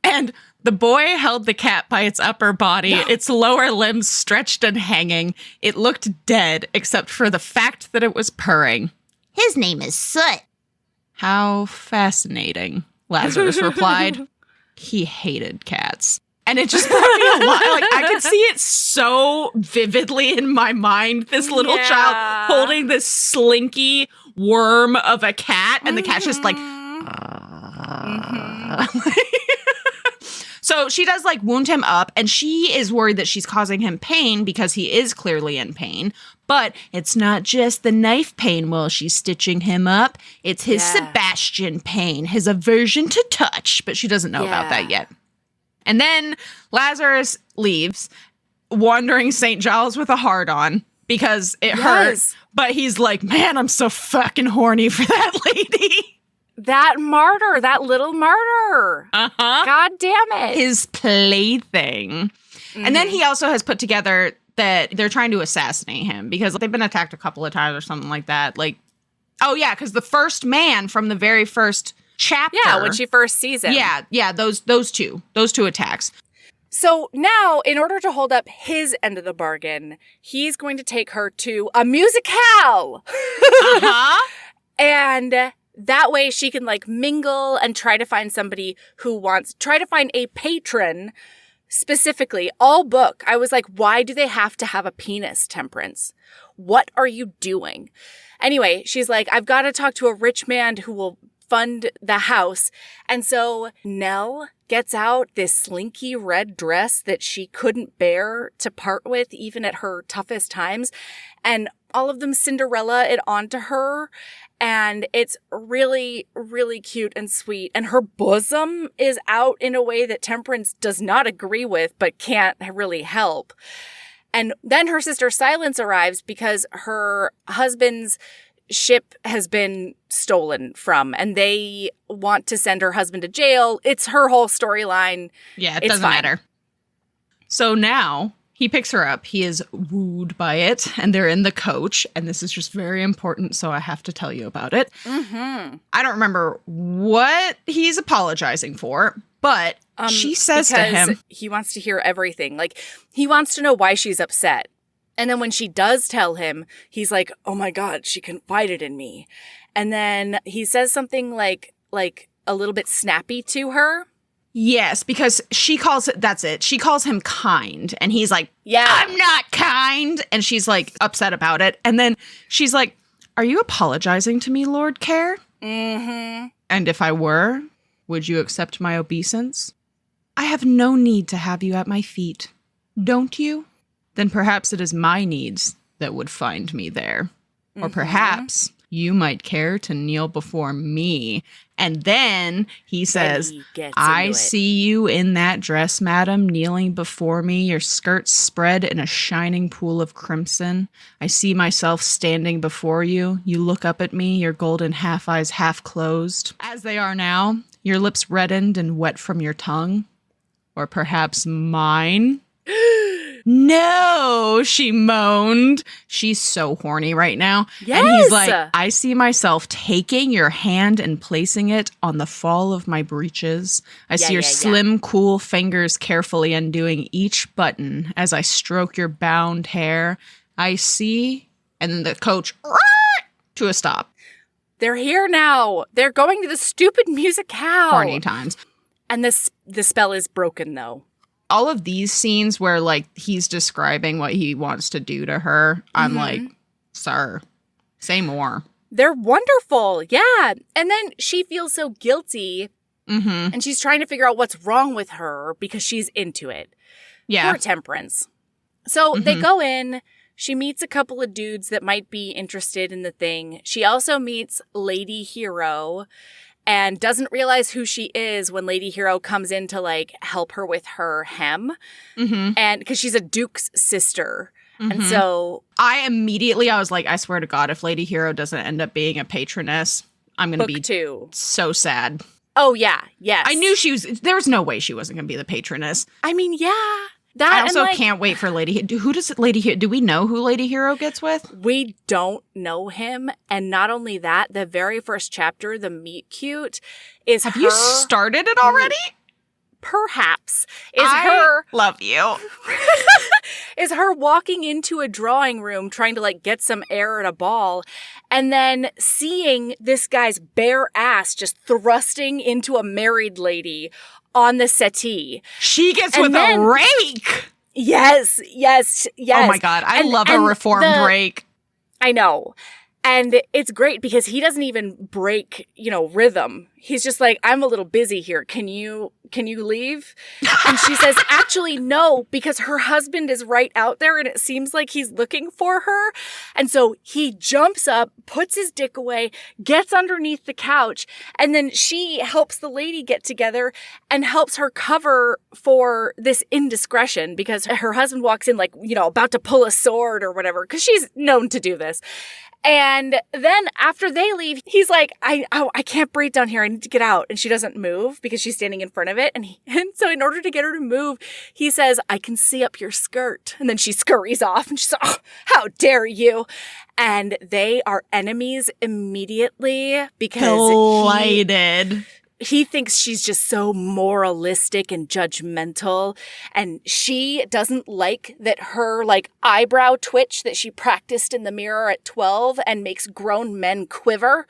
And the boy held the cat by its upper body, its lower limbs stretched and hanging. It looked dead, except for the fact that it was purring. His name is Soot. How fascinating, Lazarus replied. He hated cats. And it just brought me a lot. Like, I could see it so vividly in my mind. This little child holding this slinky worm of a cat, and the cat's just like. So she does like wound him up, and she is worried that she's causing him pain because he is clearly in pain. But it's not just the knife pain while she's stitching him up. It's his Sebastian pain, his aversion to touch. But she doesn't know about that yet. And then Lazarus leaves, wandering St. Giles with a hard-on because it hurts. But he's like, man, I'm so fucking horny for that lady. That martyr, that little martyr. Uh-huh. God damn it. His plaything. Mm-hmm. And then he also has put together that they're trying to assassinate him because they've been attacked a couple of times or something like that. Like, oh yeah, because the first man from the very first chapter. Yeah, when she first sees him. Yeah, those two attacks. So now, in order to hold up his end of the bargain, he's going to take her to a musicale. Uh-huh. And that way she can like mingle and try to find somebody who try to find a patron. Specifically, all book, I was like, why do they have to have a penis, Temperance? What are you doing? Anyway, she's like, I've got to talk to a rich man who will fund the house. And so Nell gets out this slinky red dress that she couldn't bear to part with even at her toughest times. And all of them Cinderella it onto her. And it's really, really cute and sweet. And her bosom is out in a way that Temperance does not agree with, but can't really help. And then her sister Silence arrives because her husband's ship has been stolen from, and they want to send her husband to jail. It's her whole storyline. Yeah, it doesn't matter. So now he picks her up. He is wooed by it, and they're in the coach. And this is just very important, so I have to tell you about it. Mm-hmm. I don't remember what he's apologizing for, but she says to him, he wants to hear everything. Like, he wants to know why she's upset. And then when she does tell him, he's like, oh my God, she confided in me. And then he says something like a little bit snappy to her. Yes, because she calls him kind. And he's like, I'm not kind. And she's like upset about it. And then she's like, are you apologizing to me, Lord Care? Mm-hmm. And if I were, would you accept my obeisance? I have no need to have you at my feet. Don't you? Then perhaps it is my needs that would find me there. Mm-hmm. Or perhaps you might care to kneel before me. And then he says, I see you in that dress, madam, kneeling before me, your skirts spread in a shining pool of crimson. I see myself standing before you. You look up at me, your golden half eyes half closed, as they are now, your lips reddened and wet from your tongue. Or perhaps mine. No, she moaned. She's so horny right now. Yes. And he's like, I see myself taking your hand and placing it on the fall of my breeches. I see your slim, cool fingers carefully undoing each button as I stroke your bound hair. I see. And then the coach, to a stop. They're here now. They're going to the stupid musicale. Horny times. And the spell is broken, though. All of these scenes where, like, he's describing what he wants to do to her, I'm like, sir, say more. They're wonderful. Yeah. And then she feels so guilty. And she's trying to figure out what's wrong with her because she's into it. Yeah. Poor Temperance. So they go in. She meets a couple of dudes that might be interested in the thing. She also meets Lady Hero and doesn't realize who she is when Lady Hero comes in to, like, help her with her hem. And because she's a duke's sister. And so I was like, I swear to God, if Lady Hero doesn't end up being a patroness, I'm going to be so sad. Oh, yeah. Yes. I knew there was no way she wasn't going to be the patroness. I mean, yeah. I also can't wait for Lady Hero. Who does Lady Hero? Do we know who Lady Hero gets with? We don't know him. And not only that, the very first chapter, the meet cute, is Have you started it already? Perhaps. Love you. Is her walking into a drawing room trying to, like, get some air at a ball and then seeing this guy's bare ass just thrusting into a married lady on the settee. She gets with a rake. Yes. Oh my God. I love a reformed rake. I know. And it's great because he doesn't even break, rhythm. He's just like, I'm a little busy here. Can you leave? And she says, actually, no, because her husband is right out there and it seems like he's looking for her. And so he jumps up, puts his dick away, gets underneath the couch, and then she helps the lady get together and helps her cover for this indiscretion because her husband walks in like, about to pull a sword or whatever, because she's known to do this. And then after they leave, he's like, I can't breathe down here. I need to get out. And she doesn't move because she's standing in front of it. And so in order to get her to move, he says, I can see up your skirt. And then she scurries off and she's like, oh, how dare you? And they are enemies immediately because delighted. He thinks she's just so moralistic and judgmental. And she doesn't like that her eyebrow twitch that she practiced in the mirror at 12 and makes grown men quiver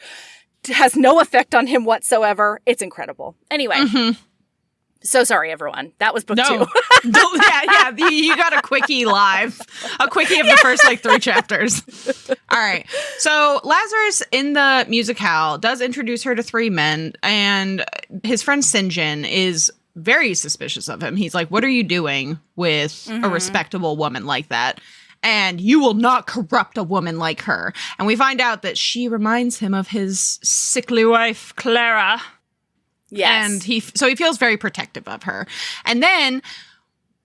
has no effect on him whatsoever. It's incredible. Anyway. So sorry, everyone. That was book 2. Yeah. You got a quickie live. A quickie of the first 3 chapters. All right. So Lazarus in the musicale does introduce her to 3 men, and his friend St. John is very suspicious of him. He's like, what are you doing with a respectable woman like that? And you will not corrupt a woman like her. And we find out that she reminds him of his sickly wife, Clara. Yes. And he feels very protective of her. And then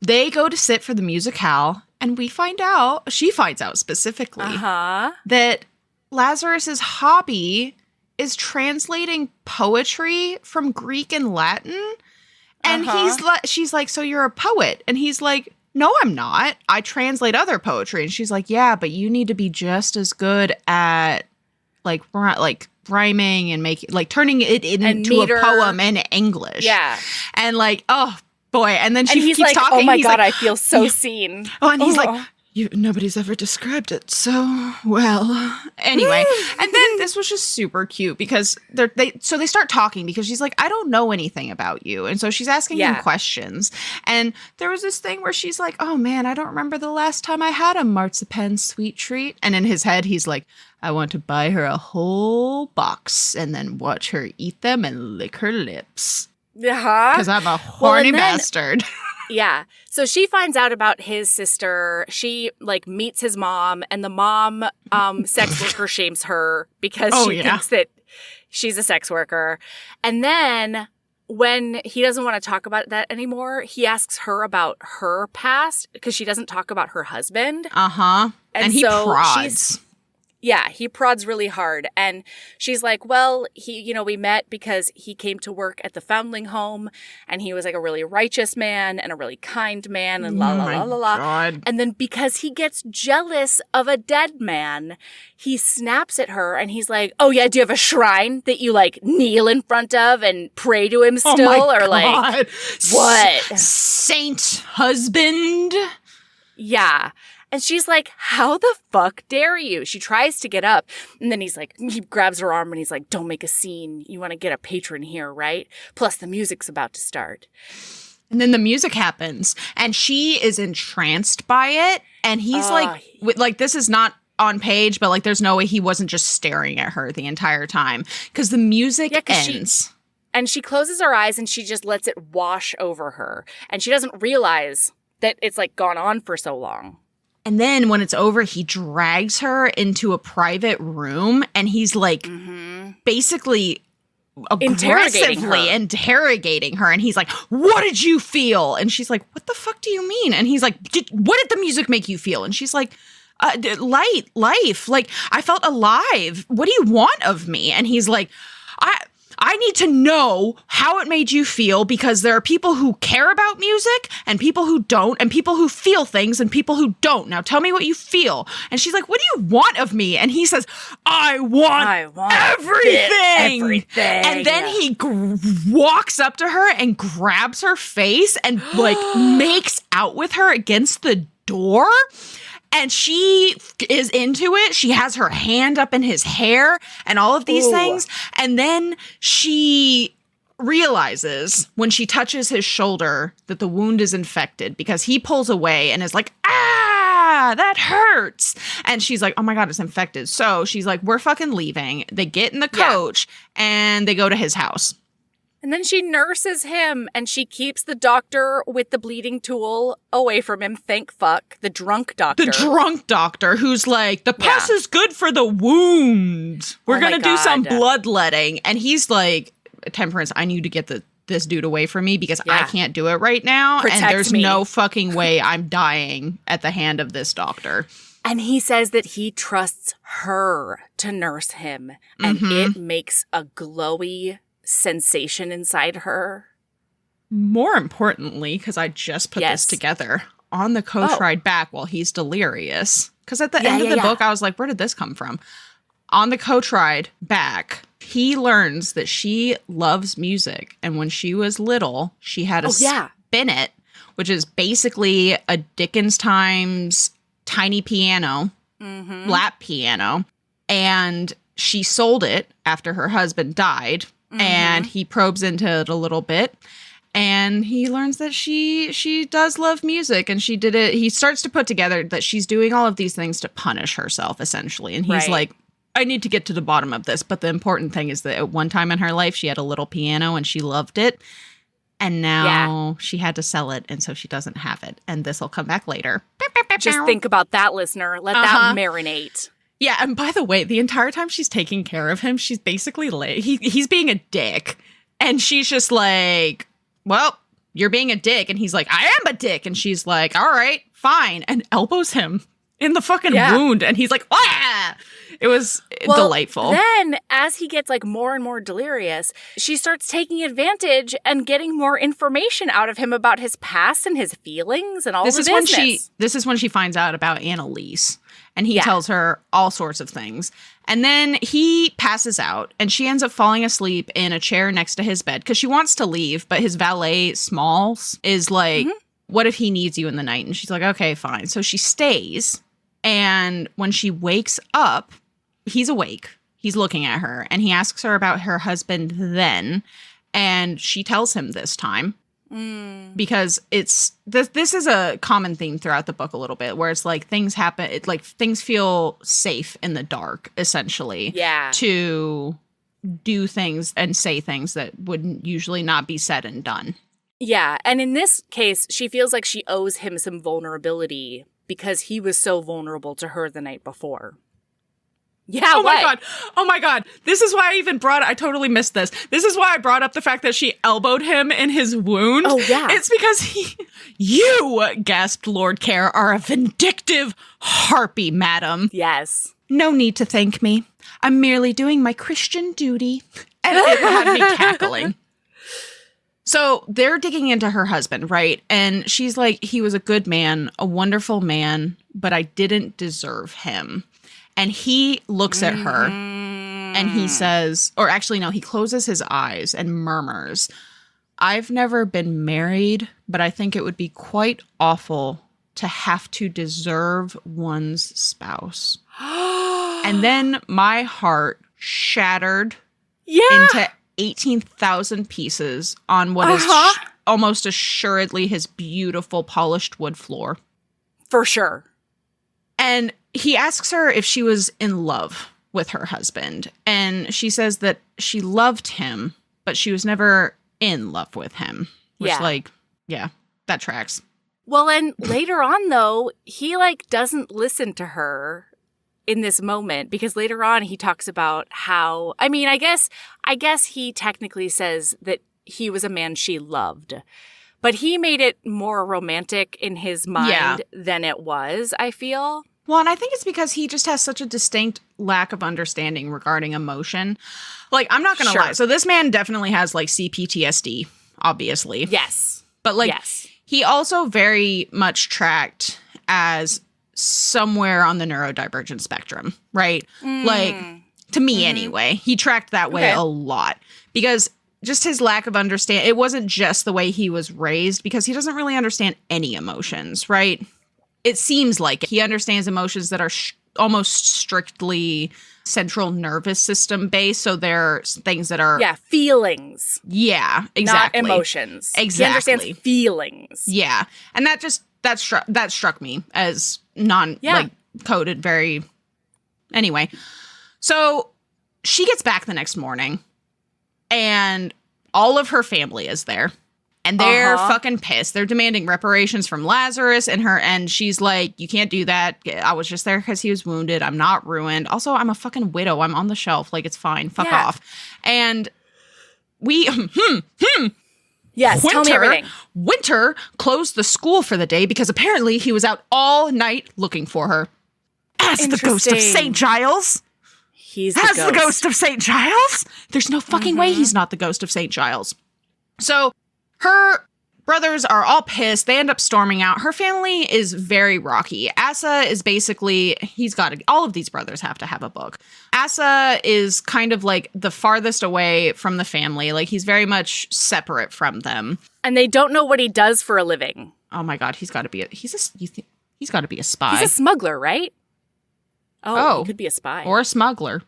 they go to sit for the musicale, and she finds out specifically that Lazarus's hobby is translating poetry from Greek and Latin. And she's like, so you're a poet? And he's like, no, I'm not. I translate other poetry. And she's like, yeah, but you need to be just as good at rhyming and turning it into a poem in English. Yeah. And oh boy. And then she keeps like, talking. Oh my God, I feel so seen. Oh, and he's like, nobody's ever described it so well. Anyway, and then this was just super cute because they start talking because she's like, I don't know anything about you. And so she's asking him questions. And there was this thing where she's like, oh man, I don't remember the last time I had a marzipan sweet treat. And in his head, he's like, I want to buy her a whole box and then watch her eat them and lick her lips. Because I'm a horny bastard. Yeah. So she finds out about his sister. She meets his mom, and the mom sex worker shames her because she thinks that she's a sex worker. And then when he doesn't want to talk about that anymore, he asks her about her past because she doesn't talk about her husband. And he prods. Yeah, he prods really hard. And she's like, well, we met because he came to work at the foundling home and he was like a really righteous man and a really kind man and la la la la la. God. And then because he gets jealous of a dead man, he snaps at her and he's like, oh yeah, do you have a shrine that you like kneel in front of and pray to him still? Oh my or like, God. what? Saint husband? Yeah. And she's like, how the fuck dare you? She tries to get up. And then he grabs her arm and he's like, don't make a scene. You want to get a patron here, right? Plus the music's about to start. And then the music happens and she is entranced by it. And he's like, this is not on page, but like, there's no way he wasn't just staring at her the entire time. Because the music ends. And she closes her eyes and she just lets it wash over her. And she doesn't realize that it's like gone on for so long. And then when it's over, he drags her into a private room and he's like basically aggressively interrogating her. And he's like, what did you feel? And she's like, what the fuck do you mean? And he's like, what did the music make you feel? And she's like, life. Like, I felt alive. What do you want of me? And he's like, I need to know how it made you feel because there are people who care about music and people who don't and people who feel things and people who don't. Now tell me what you feel. And she's like, what do you want of me? And he says, I want everything. And then he walks up to her and grabs her face and like makes out with her against the door. And she is into it. She has her hand up in his hair and all of these things. And then she realizes when she touches his shoulder that the wound is infected because he pulls away and is like, that hurts. And she's like, oh my God, it's infected. So she's like, we're fucking leaving. They get in the coach and they go to his house. And then she nurses him and she keeps the doctor with the bleeding tool away from him. Thank fuck. The drunk doctor. The drunk doctor who's like, the pus is good for the wound. We're going to do some bloodletting. And he's like, Temperance, I need to get this dude away from me because I can't do it right now. Protect and there's me. No fucking way I'm dying at the hand of this doctor. And he says that he trusts her to nurse him. And it makes a glowy sensation inside her. More importantly, because I just put this together, on the coach ride back while he's delirious. Because at the end of the book, I was like, where did this come from? On the coach ride back, he learns that she loves music. And when she was little, she had a spinet, which is basically a Dickens Times tiny piano, lap piano. And she sold it after her husband died. And he probes into it a little bit. And he learns that she does love music. And she did it. He starts to put together that she's doing all of these things to punish herself, essentially. And he's like, I need to get to the bottom of this. But the important thing is that at one time in her life, she had a little piano and she loved it. And now she had to sell it. And so she doesn't have it. And this will come back later. Just think about that, listener. Let that marinate. Yeah, and by the way, the entire time she's taking care of him, she's basically he's being a dick. And she's just like, well, you're being a dick. And he's like, I am a dick. And she's like, all right, fine. And elbows him in the fucking wound. And he's like, ah! It was delightful. Then, as he gets like more and more delirious, she starts taking advantage and getting more information out of him about his past and his feelings and all the business. This is when she finds out about Annalise. And he tells her all sorts of things. And then he passes out and she ends up falling asleep in a chair next to his bed because she wants to leave. But his valet, Smalls, is like, what if he needs you in the night? And she's like, okay, fine. So she stays. And when she wakes up, he's awake. He's looking at her and he asks her about her husband then. And she tells him this time. Because it's this is a common theme throughout the book a little bit where it's like things happen. Like things feel safe in the dark, essentially. To do things and say things that would usually not be said and done. Yeah. And in this case, she feels like she owes him some vulnerability because he was so vulnerable to her the night before. Yeah, oh my God. This is why I totally missed this. This is why I brought up the fact that she elbowed him in his wound. Oh, yeah. It's because you, gasped Lord Care, are a vindictive harpy, madam. Yes. no need to thank me. I'm merely doing my Christian duty. And it had me cackling. So they're digging into her husband, right? And she's like, he was a good man, a wonderful man, but I didn't deserve him. And he looks at her and he says, or actually, no, he closes his eyes and murmurs, I've never been married, but I think it would be quite awful to have to deserve one's spouse. And then my heart shattered into 18,000 pieces on what is almost assuredly his beautiful polished wood floor. For sure. And he asks her if she was in love with her husband. And she says that she loved him, but she was never in love with him. Which, that tracks. Well, and later on, though, he, doesn't listen to her in this moment, because later on he talks about how, I mean, I guess he technically says that he was a man she loved, but he made it more romantic in his mind than it was, I feel. Well, and I think it's because he just has such a distinct lack of understanding regarding emotion. I'm not going to lie. So this man definitely has CPTSD, obviously. Yes. But he also very much tracked as somewhere on the neurodivergent spectrum, right? To me anyway, he tracked that way a lot, because just his lack of understanding, it wasn't just the way he was raised, because he doesn't really understand any emotions, right? It seems like he understands emotions that are almost strictly central nervous system based. So they're things that are... Yeah, feelings. Yeah, exactly. Not emotions. Exactly. He understands feelings. Yeah. And that struck me as coded very... Anyway. So she gets back the next morning and all of her family is there. And they're fucking pissed. They're demanding reparations from Lazarus and she's like, you can't do that. I was just there because he was wounded. I'm not ruined. Also, I'm a fucking widow. I'm on the shelf. It's fine. Fuck off. And we... Yes, tell me everything. Winter closed the school for the day because apparently he was out all night looking for her. As the ghost of St. Giles. He's the ghost of St. Giles? There's no fucking way he's not the ghost of St. Giles. So... her brothers are all pissed. They end up storming out. Her family is very rocky. Asa is basically, all of these brothers have to have a book. Asa is kind of the farthest away from the family. He's very much separate from them. And they don't know what he does for a living. Oh my God, he's got to be he's got to be a spy. He's a smuggler, right? Oh, he could be a spy. Or a smuggler.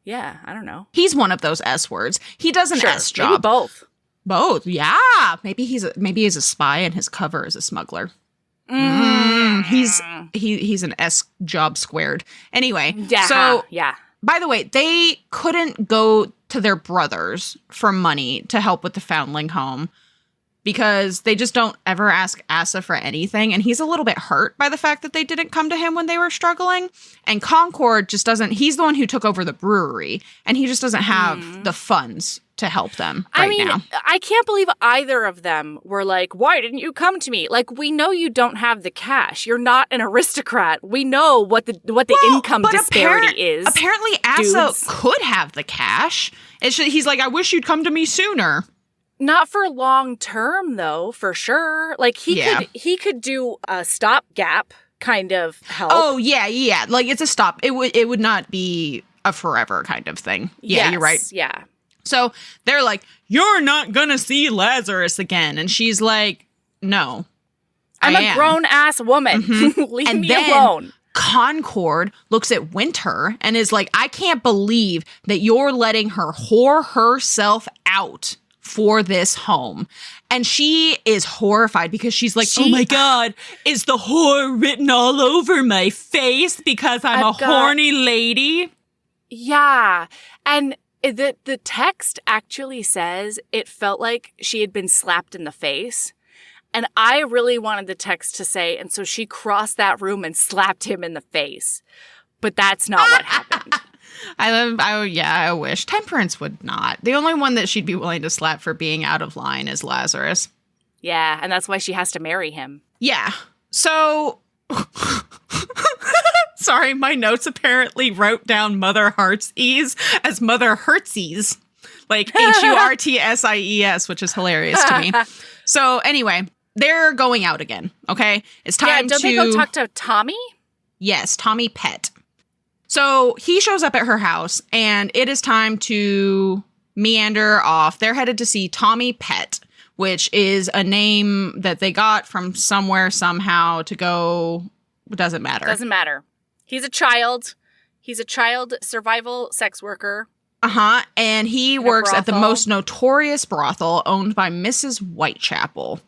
Yeah, I don't know. He's one of those S words. He does an S job. Maybe both. Both, yeah. Maybe he's a spy and his cover is a smuggler. He's an S job squared. Anyway, by the way, they couldn't go to their brothers for money to help with the foundling home because they just don't ever ask Asa for anything. And he's a little bit hurt by the fact that they didn't come to him when they were struggling. And Concord just doesn't, he's the one who took over the brewery and he just doesn't have the funds to help them now. I can't believe either of them were like, why didn't you come to me? We know you don't have the cash. You're not an aristocrat. We know what the income disparity is. Apparently Asa could have the cash. He's like, I wish you'd come to me sooner. Not for long term, though, for sure. He could do a stopgap kind of help. Oh, yeah. It's a stop. It would not be a forever kind of thing. Yeah, yes, you're right. Yeah. So they're like, you're not gonna see Lazarus again. And she's like, no, I'm a grown-ass woman. Leave me alone. Concord looks at Winter and is like, I can't believe that you're letting her whore herself out for this home. And she is horrified because she's like, oh my God, is the whore written all over my face because I'm a horny lady? Yeah. And the text actually says it felt like she had been slapped in the face. And I really wanted the text to say, and so she crossed that room and slapped him in the face. But that's not what happened. I wish. Temperance would not. The only one that she'd be willing to slap for being out of line is Lazarus. Yeah, and that's why she has to marry him. Yeah. So sorry, my notes apparently wrote down Mother Heartsease as Mother Heartsies, like Hurtsies, which is hilarious to me. So anyway, they're going out again, okay? It's time don't they go talk to Tommy? Yes, Tommy Pett. So he shows up at her house, and it is time to meander off. They're headed to see Tommy Pett, which is a name that they got from somewhere somehow to go. Doesn't matter. Doesn't matter. He's a child. He's a child survival sex worker. Uh-huh. And he works at the most notorious brothel owned by Mrs. Whitechapel,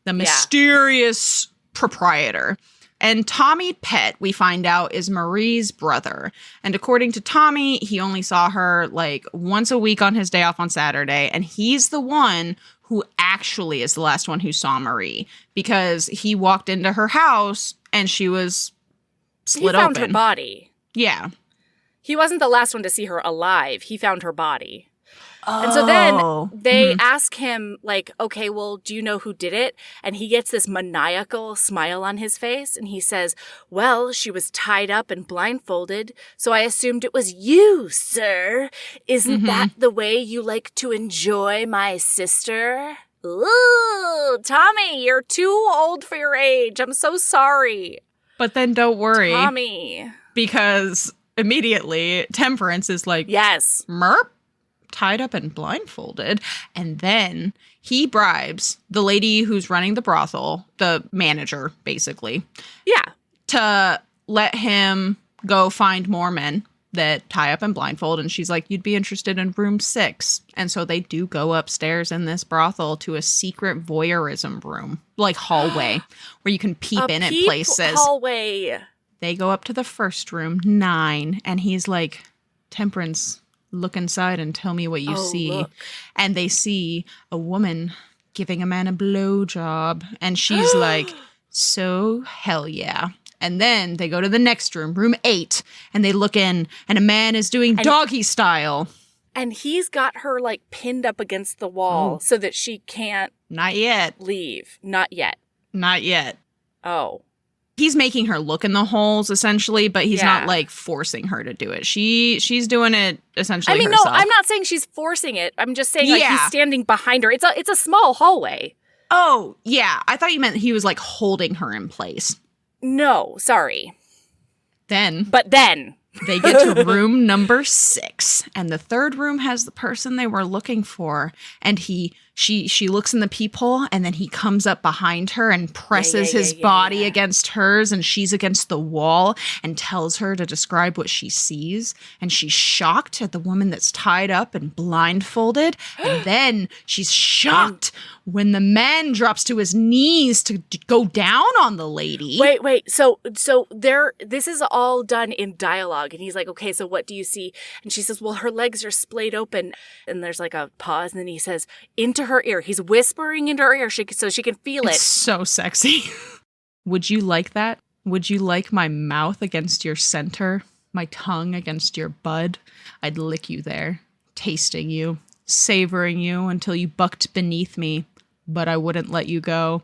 the mysterious proprietor. And Tommy Pett, we find out, is Marie's brother. And according to Tommy, he only saw her like once a week on his day off on Saturday. And he's the one who actually is the last one who saw Marie, because he walked into her house and she was split open. He found her body. Yeah. He wasn't the last one to see her alive. He found her body. Oh. And so then they ask him, like, okay, well, do you know who did it? And he gets this maniacal smile on his face. And he says, well, she was tied up and blindfolded, so I assumed it was you, sir. Isn't that the way you like to enjoy my sister? Ooh, Tommy, you're too old for your age. I'm so sorry. But then don't worry. Tommy. Because immediately Temperance is like, yes, Merp? Tied up and blindfolded. And then he bribes the lady who's running the brothel, the manager, basically. Yeah. To let him go find more men that tie up and blindfold. And she's like, you'd be interested in room 6. And so they do go upstairs in this brothel to a secret voyeurism room, like hallway, where you can peep in at places. Hallway. They go up to the first room, 9. And he's like, Temperance, look inside and tell me what you see. Look. And they see a woman giving a man a blowjob. And she's like, so hell yeah. And then they go to the next room, room 8, and they look in, and a man is doing doggy style. And he's got her like pinned up against the wall so that she can't Not yet. Leave. Not yet. Not yet. Oh. He's making her look in the holes, essentially, but he's not, like, forcing her to do it. She's doing it, essentially, herself. No, I'm not saying she's forcing it. I'm just saying, like, he's standing behind her. It's a small hallway. Oh, yeah. I thought you meant he was, like, holding her in place. No, sorry. But then... They get to room number 6, and the third room has the person they were looking for, and she looks in the peephole, and then he comes up behind her and presses his body against hers, and she's against the wall, and tells her to describe what she sees, and she's shocked at the woman that's tied up and blindfolded, and then she's shocked when the man drops to his knees to go down on the lady. Wait. So this is all done in dialogue. And he's like, okay, so what do you see? And she says, well, her legs are splayed open. And there's like a pause. And then he says, into her ear. He's whispering into her ear so she can feel it. It's so sexy. Would you like that? Would you like my mouth against your center? My tongue against your bud? I'd lick you there, tasting you, savoring you until you bucked beneath me. But I wouldn't let you go.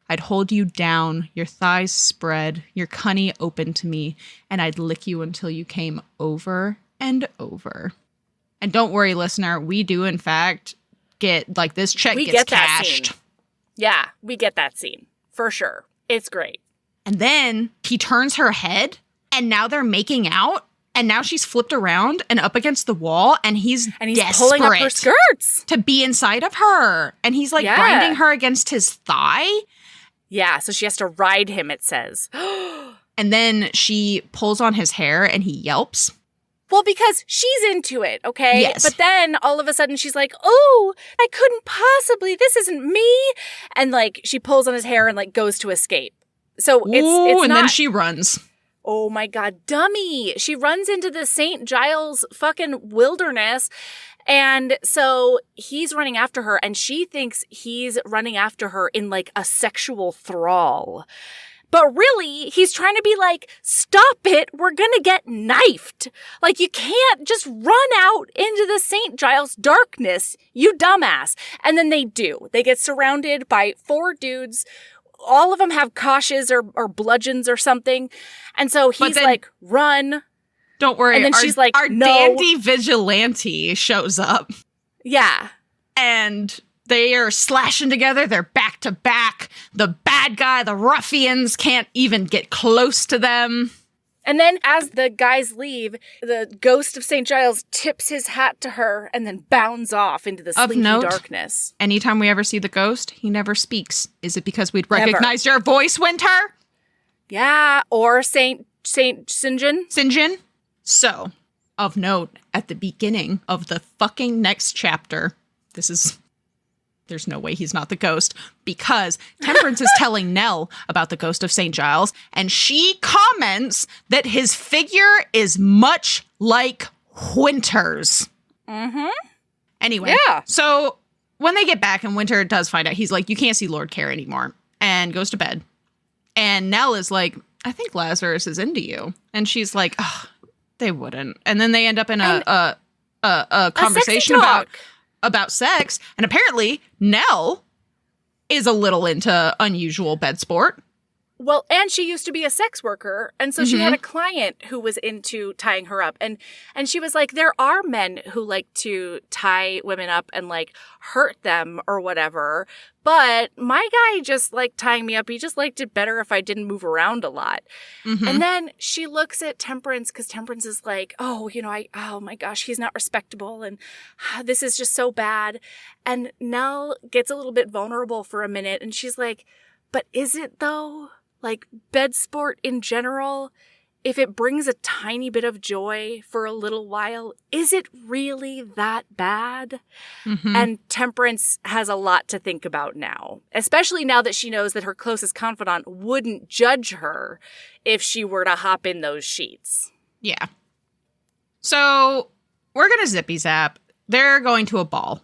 I'd hold you down, your thighs spread, your cunny open to me, and I'd lick you until you came over and over. And don't worry, listener, we do, in fact, get, like, this check gets cashed. Yeah, we get that scene. For sure. It's great. And then he turns her head, and now they're making out. And now she's flipped around and up against the wall, and he's pulling up her skirts to be inside of her. And he's like grinding her against his thigh. Yeah, so she has to ride him, it says. And then she pulls on his hair and he yelps. Well, because she's into it, okay? Yes. But then all of a sudden she's like, oh, I couldn't possibly, this isn't me. And like she pulls on his hair and like goes to escape. So it's and not, then she runs. Oh my God, dummy. She runs into the St. Giles fucking wilderness. And so he's running after her and she thinks he's running after her in like a sexual thrall. But really, he's trying to be like, stop it, we're gonna get knifed. Like, you can't just run out into the St. Giles darkness, you dumbass. And then they do. They get surrounded by 4 dudes all of them have koshes or bludgeons or something. And so he's like, run. Don't worry. And then she's like, our no. dandy vigilante shows up. Yeah. And they are slashing together. They're back to back. The bad guy, the ruffians can't even get close to them. And then as the guys leave, the ghost of St. Giles tips his hat to her and then bounds off into the slinky darkness. Anytime we ever see the ghost, he never speaks. Is it because we'd recognize your voice, Winter? Yeah, or St. St. John. So, of note, at the beginning of the fucking next chapter, there's no way he's not the ghost, because Temperance is telling Nell about the ghost of St. Giles, and she comments that his figure is much like Winter's. Mm-hmm. Anyway, so when they get back and Winter does find out, he's like, you can't see Lord Care anymore, and goes to bed. And Nell is like, I think Lazarus is into you. And she's like, ugh, they wouldn't. And then they end up in a conversation about sex, and apparently Nell is a little into unusual bed sport. Well, and she used to be a sex worker, and so she had a client who was into tying her up. And she was like, there are men who like to tie women up and like hurt them or whatever, but my guy just liked tying me up. He just liked it better if I didn't move around a lot. And then she looks at Temperance, because Temperance is like, oh, oh my gosh, he's not respectable, and this is just so bad. And Nell gets a little bit vulnerable for a minute, and she's like, but is it though? Like, bed sport in general, if it brings a tiny bit of joy for a little while, is it really that bad? And Temperance has a lot to think about now, especially now that she knows that her closest confidant wouldn't judge her if she were to hop in those sheets. Yeah. So we're going to zippy zap. They're going to a ball.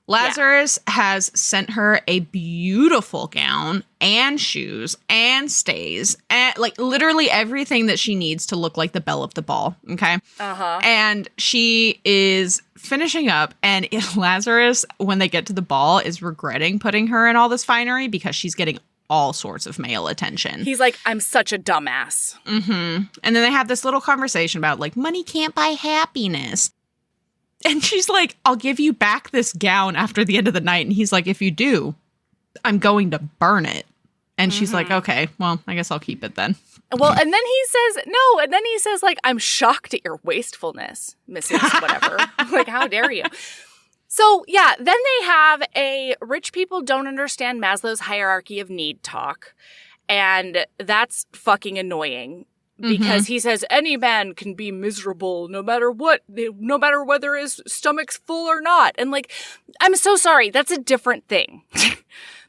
Lazarus has sent her a beautiful gown and shoes and stays and like literally everything that she needs to look like the belle of the ball. Okay. And she is finishing up, and Lazarus, when they get to the ball, is regretting putting her in all this finery because she's getting all sorts of male attention. He's like, I'm such a dumbass. And then they have this little conversation about like, money can't buy happiness. And she's like, I'll give you back this gown after the end of the night. And he's like, if you do, I'm going to burn it. And she's like, okay, well, I guess I'll keep it then. Well, and then he says, no. And then he says, like, I'm shocked at your wastefulness, Mrs. Whatever. Like, how dare you? So, yeah, then they have a rich people don't understand Maslow's hierarchy of need talk. And that's fucking annoying. Because he says any man can be miserable no matter what, no matter whether his stomach's full or not. And like, I'm so sorry. That's a different thing.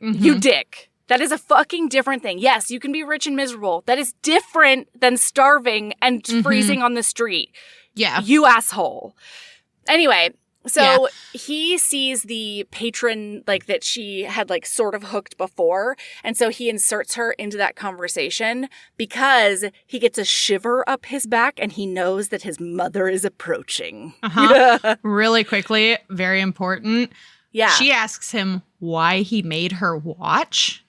You dick. That is a fucking different thing. Yes, you can be rich and miserable. That is different than starving and freezing on the street. Yeah. You asshole. Anyway. So he sees the patron, like, that she had, like, sort of hooked before. And so he inserts her into that conversation because he gets a shiver up his back and he knows that his mother is approaching. Really quickly, very important. Yeah. She asks him why he made her watch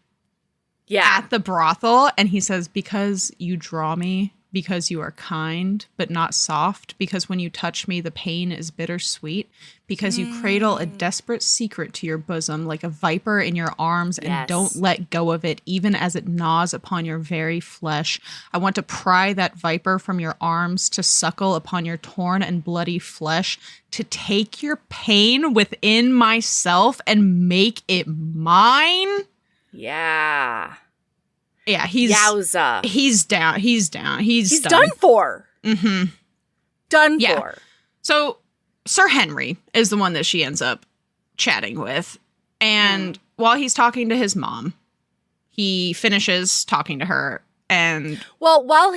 at the brothel. And he says, because you draw me. Because you are kind, but not soft. Because when you touch me, the pain is bittersweet. Because you cradle a desperate secret to your bosom like a viper in your arms and don't let go of it, even as it gnaws upon your very flesh. I want to pry that viper from your arms, to suckle upon your torn and bloody flesh, to take your pain within myself and make it mine. Yeah. Yeah, he's Yowza. He's down. He's done for. Done for. So Sir Henry is the one that she ends up chatting with. And while he's talking to his mom, he finishes talking to her. And well, while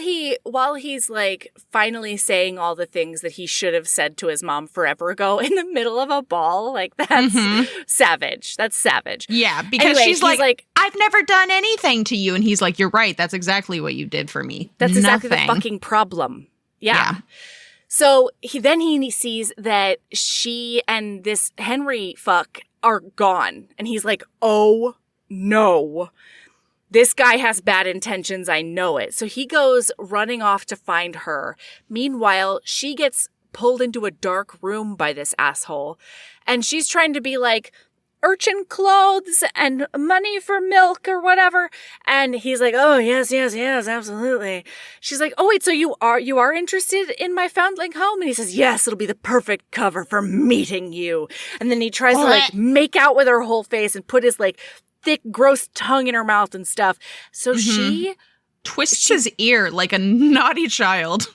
he's like finally saying all the things that he should have said to his mom forever ago in the middle of a ball, like that's savage. That's savage. Yeah, because anyway, she's like, I've never done anything to you. And he's like, you're right. That's exactly what you did for me. That's exactly the fucking problem. Yeah. So he sees that she and this Henry fuck are gone. And he's like, oh no. this guy has bad intentions. I know it. So he goes running off to find her. Meanwhile, she gets pulled into a dark room by this asshole. And she's trying to be like, urchin clothes and money for milk or whatever. And he's like, oh, yes, absolutely. She's like, oh, wait, so you are interested in my foundling home? And he says, yes, it'll be the perfect cover for meeting you. And then he tries to like make out with her whole face and put his like thick, gross tongue in her mouth and stuff. So she twists his ear like a naughty child.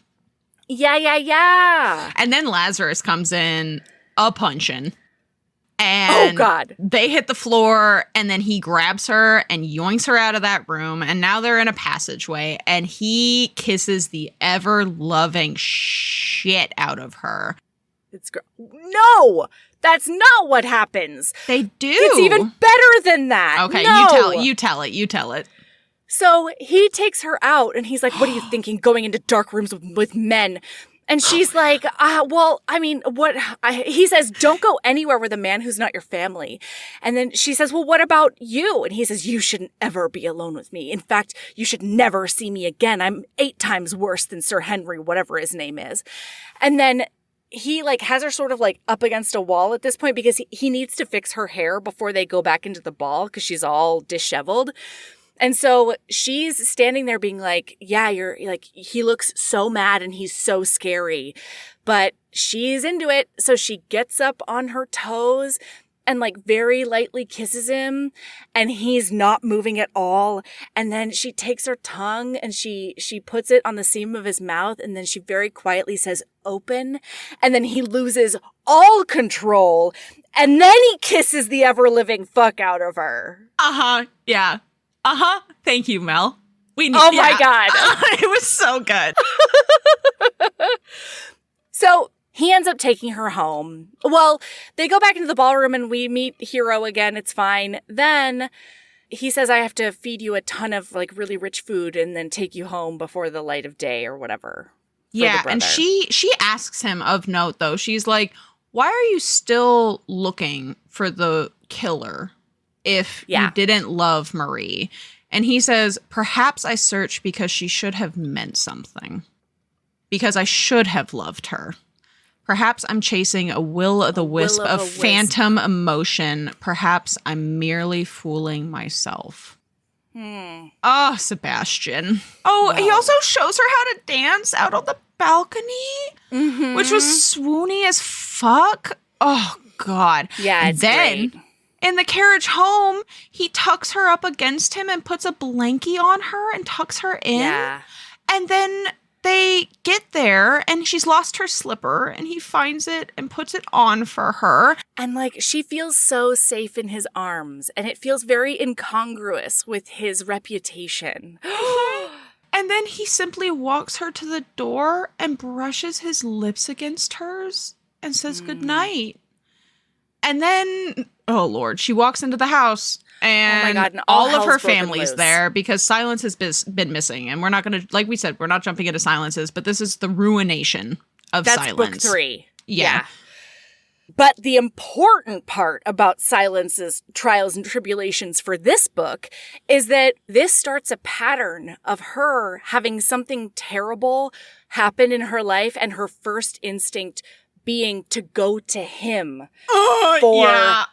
Yeah. And then Lazarus comes in a-punchin'. And they hit the floor, and then he grabs her and yoinks her out of that room. And now they're in a passageway, and he kisses the ever-loving shit out of her. No, that's not what happens. They do. It's even better than that. Okay, no. You tell it. So he takes her out, and he's like, what are you thinking, going into dark rooms with men? And she's like, he says, don't go anywhere with a man who's not your family. And then she says, well, what about you? And he says, you shouldn't ever be alone with me. In fact, you should never see me again. I'm 8 times worse than Sir Henry, whatever his name is. And then he like has her sort of like up against a wall at this point because he needs to fix her hair before they go back into the ball because she's all disheveled. And so she's standing there being like, yeah, you're like, he looks so mad and he's so scary, but she's into it. So she gets up on her toes and like very lightly kisses him and he's not moving at all. And then she takes her tongue and she puts it on the seam of his mouth. And then she very quietly says, open. And then he loses all control. And then he kisses the ever living fuck out of her. Yeah. Thank you, Mel. My God. It was so good. So he ends up taking her home. Well, they go back into the ballroom and we meet Hero again. It's fine. Then he says, I have to feed you a ton of like really rich food and then take you home before the light of day or whatever. Yeah. And she asks him of note, though. She's like, why are you still looking for the killer? If you didn't love Marie. And he says, perhaps I search because she should have meant something. Because I should have loved her. Perhaps I'm chasing a will-o'-the-wisp of phantom emotion. Perhaps I'm merely fooling myself. Oh, Sebastian. Oh, he also shows her how to dance out on the balcony, which was swoony as fuck. Oh, God. Yeah, it's great. In the carriage home, he tucks her up against him and puts a blankie on her and tucks her in. Yeah. And then they get there and she's lost her slipper and he finds it and puts it on for her. And like she feels so safe in his arms and it feels very incongruous with his reputation. And then he simply walks her to the door and brushes his lips against hers and says goodnight. And then, oh Lord, she walks into the house and, oh my God, and all of her family's there because Silence has been missing. And we're not going to, like we said, we're not jumping into Silences, but this is the ruination of Silence. That's book 3. Yeah. But the important part about Silence's trials and tribulations for this book is that this starts a pattern of her having something terrible happen in her life and her first instinct being to go to him for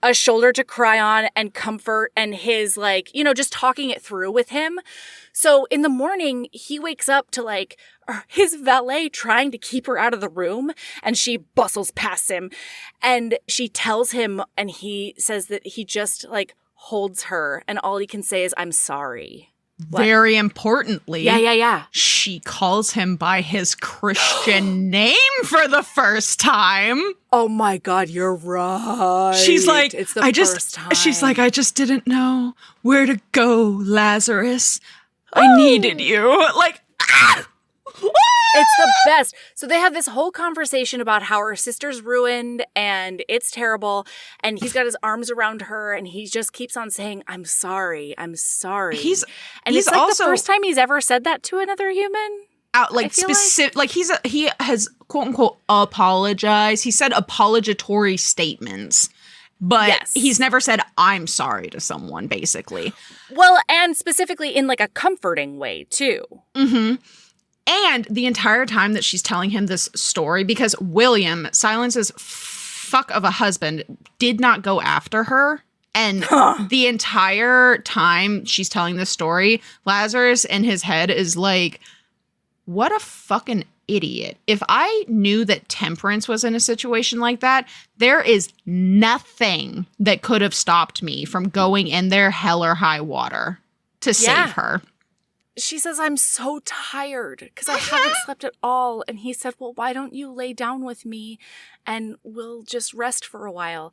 a shoulder to cry on and comfort and his like, just talking it through with him. So in the morning, he wakes up to like his valet trying to keep her out of the room and she bustles past him and she tells him and he says that he just like holds her and all he can say is, I'm sorry. What? Very importantly, yeah. She calls him by his Christian name for the first time. Oh my God, you're right. She's like, it's the first time. She's like, I just didn't know where to go, Lazarus. I needed you. Like, it's the best. So they have this whole conversation about how her sister's ruined and it's terrible. And he's got his arms around her and he just keeps on saying, I'm sorry. He's it's like also the first time he's ever said that to another human. He has quote unquote apologized. He said apologatory statements. but he's never said, I'm sorry to someone, basically. Well, and specifically in like a comforting way, too. Mm-hmm. And the entire time that she's telling him this story, because William, Silence's fuck of a husband, did not go after her. And the entire time she's telling this story, Lazarus in his head is like, what a fucking idiot. If I knew that Temperance was in a situation like that, there is nothing that could have stopped me from going in there hell or high water to save her. She says, I'm so tired because I haven't slept at all. And he said, well, why don't you lay down with me and we'll just rest for a while.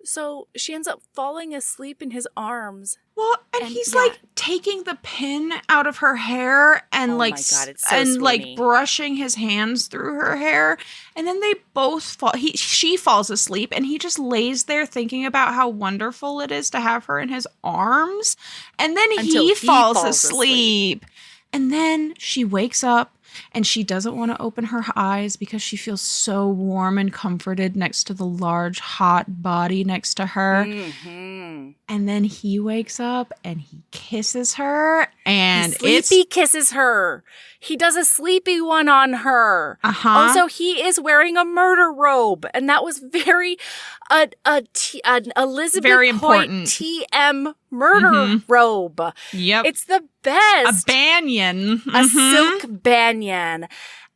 So she ends up falling asleep in his arms. Well, and he's like taking the pin out of her hair and like, my God, it's so swoony. like brushing his hands through her hair. And then they both fall. She falls asleep and he just lays there thinking about how wonderful it is to have her in his arms. And then he falls asleep. And then she wakes up. And she doesn't want to open her eyes because she feels so warm and comforted next to the large, hot body next to her. Mm-hmm. And then he wakes up and he kisses her. And Sleepy kisses her. He does a sleepy one on her. Uh-huh. Also, he is wearing a murder robe. And that was very an Elizabeth very Hoyt important TM murder robe. Yep. It's the best. A banyan. A silk banyan.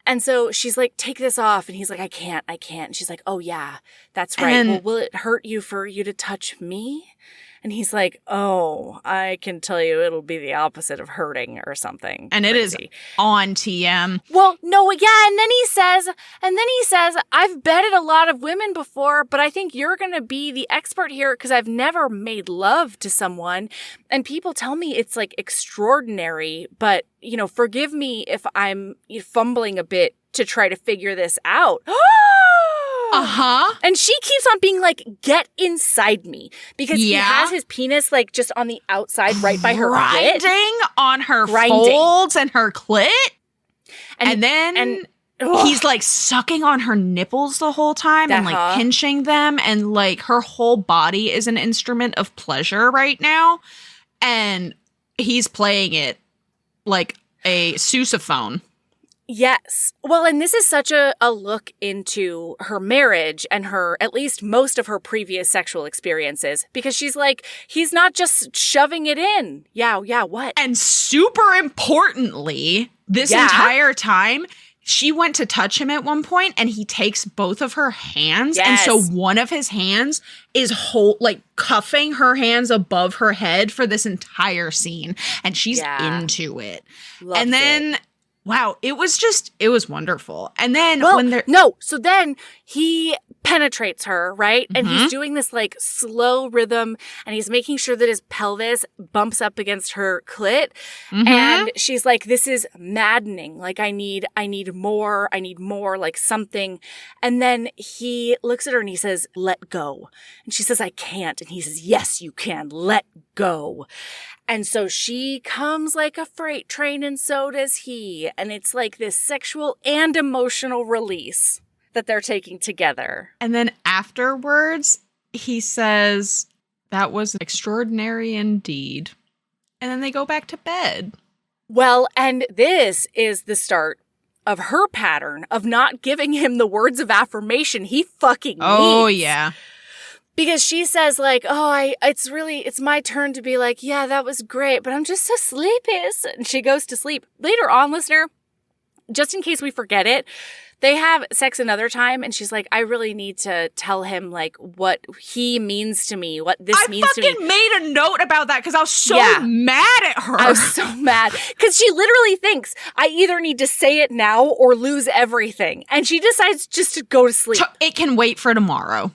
And so she's like, take this off. And he's like, I can't. And she's like, oh, yeah, that's right. And well, will it hurt you for you to touch me? And he's like, oh, I can tell you it'll be the opposite of hurting or something. And it is on TM. Well, no, yeah. And then he says, I've bedded a lot of women before, but I think you're going to be the expert here because I've never made love to someone. And people tell me it's like extraordinary, but, you know, forgive me if I'm fumbling a bit to try to figure this out. Uh-huh. And she keeps on being like, get inside me. Because he has his penis like just on the outside right by her clit. Grinding on her folds and her clit. And then he's like sucking on her nipples the whole time and like pinching them. And like her whole body is an instrument of pleasure right now. And he's playing it like a sousaphone. Yes. Well, and this is such a look into her marriage and her, at least most of her previous sexual experiences, because she's like, he's not just shoving it in. Yeah, what? And super importantly, this entire time, she went to touch him at one point and he takes both of her hands. Yes. And so one of his hands is cuffing her hands above her head for this entire scene. And she's into it. Loves and then... it. Wow, it was wonderful. And then so then he penetrates her, right? And he's doing this like slow rhythm and he's making sure that his pelvis bumps up against her clit. Mm-hmm. And she's like, this is maddening. Like I need more, like something. And then he looks at her and he says, let go. And she says, I can't. And he says, yes, you can. Let go. And so she comes like a freight train and so does he. And it's like this sexual and emotional release that they're taking together. And then afterwards, he says, that was extraordinary indeed. And then they go back to bed. Well, and this is the start of her pattern of not giving him the words of affirmation he fucking needs. Oh, yeah. Because she says like, oh, it's my turn to be like, yeah, that was great, but I'm just so sleepy. And she goes to sleep. Later on, listener, just in case we forget it, they have sex another time. And she's like, I really need to tell him like what he means to me, what this means to me. I fucking made a note about that because I was so mad at her. I was so mad because she literally thinks I either need to say it now or lose everything. And she decides just to go to sleep. It can wait for tomorrow.